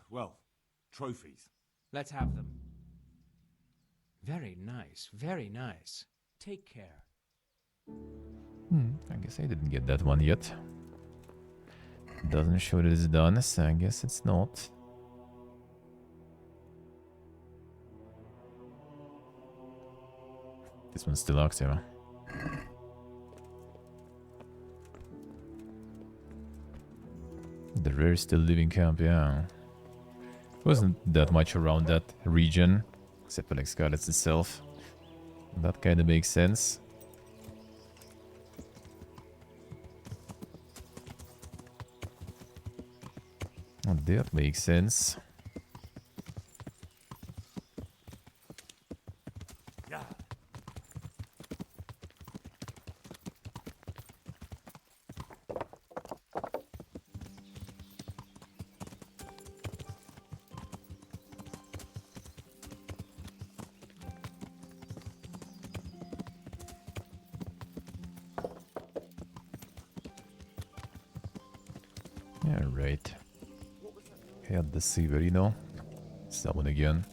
trophies. Let's have them. Very nice, very nice. Take care. I guess I didn't get that one yet. Doesn't show that it's done, so I guess it's not. This one's still active. The rare still living camp, yeah. Wasn't that much around that region, except for like Scarlet's itself. That kinda makes sense. That makes sense. Yeah. Yeah, right. Had the Seaver, you know. Someone again.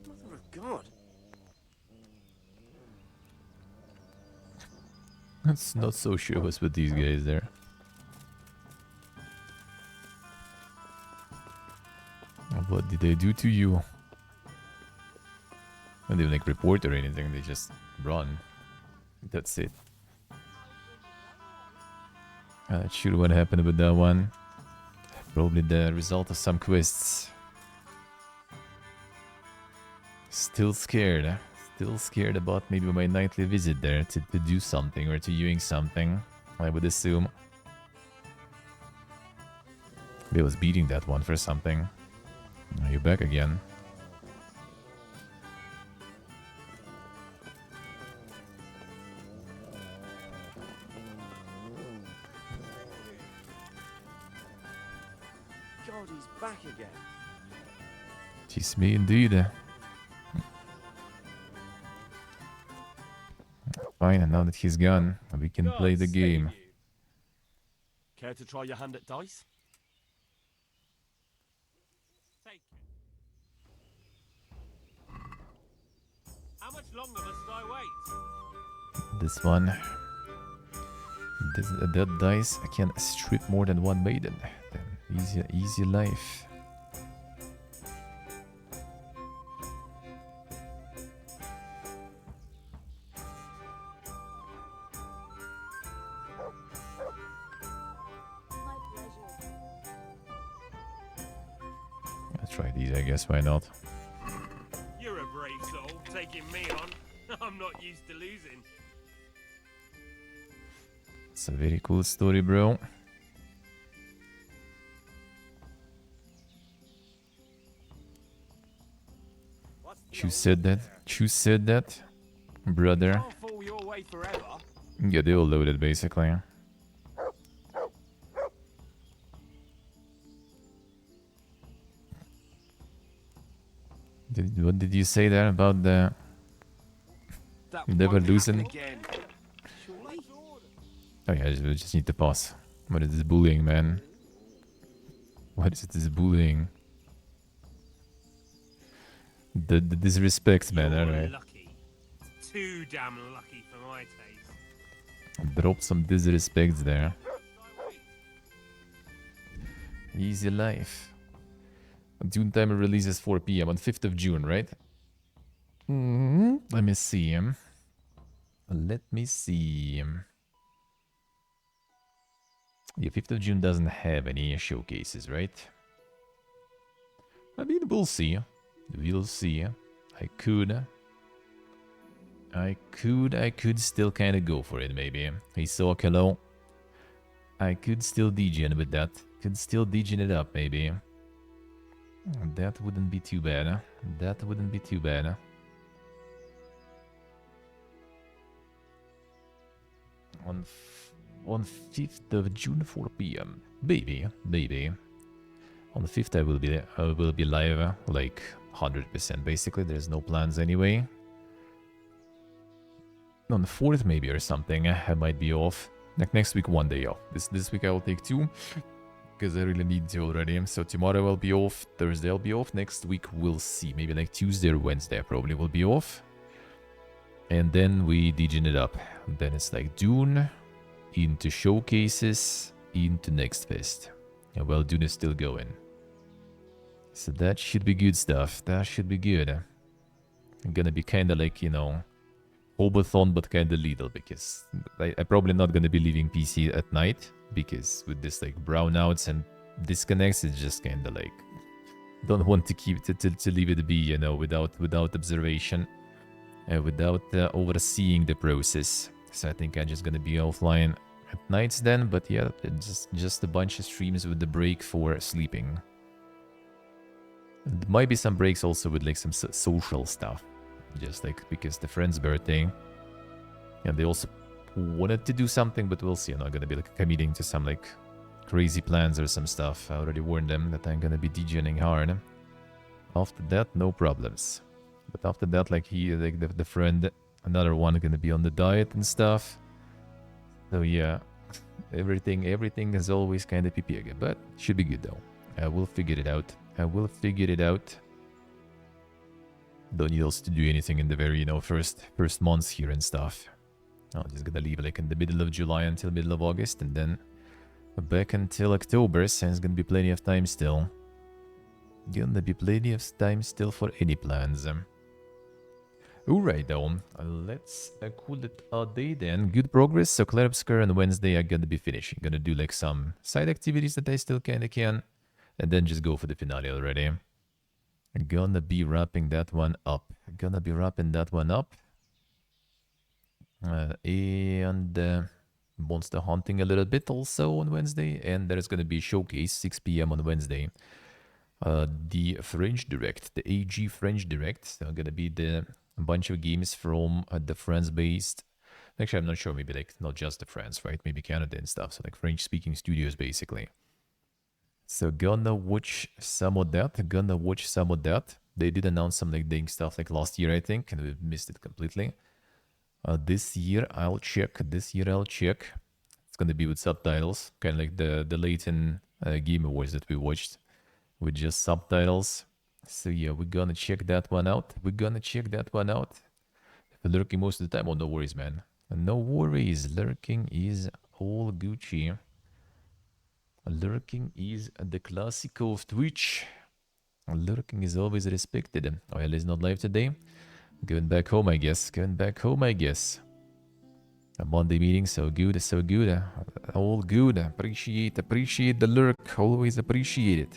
Mother of God. It's not so sure what's with these guys there. What did they do to you? They didn't like report or anything, they just run. That's it. Not sure what happened with that one. Probably the result of some quests. Still scared, huh? Still scared about maybe my nightly visit there to do something or to doing something, I would assume. They was beating that one for something. Are you back again? God, he's back again. Tis me indeed. Fine, and now that he's gone, we can play the game. Care to try your hand at dice? Take it. How much longer must I wait? This one. That dice, I can strip more than one maiden. Then easy life. Let's try these, I guess, why not? You're a brave soul, taking me on. I'm not used to losing. It's a very cool story, bro. Who said that? Who said that? Brother. Can't fool your way forever. Yeah, they all loaded basically. What did you say there about the never losing? Again. Oh yeah, we just need to pause. What is this bullying, man? What is this bullying? The disrespect, man. Alright. Lucky. Too damn lucky for my taste. Drop some disrespects there. Easy life. June timer releases 4 p.m. on 5th of June, right? Let me see. Let me see. Yeah, 5th of June doesn't have any showcases, right? I mean, we'll see. We'll see. I could still kind of go for it, maybe. Hey, so hello. I could still degen with that. Could still degen it up, maybe. That wouldn't be too bad. That wouldn't be too bad. On 5th of June, 4 p.m. Maybe. On the 5th, I will be live, like 100%. Basically, there's no plans anyway. On the 4th, maybe or something, I might be off. Like next week, 1 day off. This week I will take 2. Because I really need to already. So tomorrow I'll be off, Thursday I'll be off, next week we'll see. Maybe like Tuesday or Wednesday I probably will be off. And then we degen it up. Then it's like Dune, into showcases, into Next Fest. And well, Dune is still going. So that should be good stuff. That should be good. I'm gonna be kinda like, you know, Hobathon, but kinda little, because I'm probably not gonna be leaving PC at night. Because with this like brownouts and disconnects, it's just kind of like don't want to keep to leave it be, you know, without observation, without overseeing the process. So I think I'm just gonna be offline at nights then. But yeah, just a bunch of streams with the break for sleeping. There might be some breaks also with like some social stuff, just like because the friend's birthday, and they also wanted to do something, but we'll see. I'm not gonna be like committing to some like crazy plans or some stuff. I already warned them that I'm gonna be degening hard. After that, no problems. But after that, like the friend, another one gonna be on the diet and stuff. So yeah, everything is always kind of PP again, but should be good though. I will figure it out. Don't need also to do anything in the very, you know, first months here and stuff. I'm just gonna leave like in the middle of July until middle of August, and then back until October, so it's gonna be plenty of time still. Gonna be plenty of time still for any plans. Alright though, let's call it a day then. Good progress, so Clarabsker on Wednesday I'm gonna be finishing. Gonna do like some side activities that I still kinda can, and then just go for the finale already. Gonna be wrapping that one up. And monster hunting a little bit also on Wednesday, and there's gonna be showcase 6 p.m. on Wednesday. The French Direct, the AG French Direct. So gonna be a bunch of games from the France-based. Actually, I'm not sure. Maybe like not just the France, right? Maybe Canada and stuff. So like French-speaking studios, basically. So gonna watch some of that. They did announce some like dang stuff like last year, I think, and we missed it completely. This year I'll check. It's gonna be with subtitles, kind of like the Leighton Game Awards that we watched, with just subtitles. So yeah, we're gonna check that one out. If you're lurking most of the time, oh, no worries, man. No worries. Lurking is all Gucci. Lurking is the classico of Twitch. Lurking is always respected. Oh, Ellie's not live today. Going back home, I guess. A Monday meeting, so good. All good. Appreciate the lurk. Always appreciate it.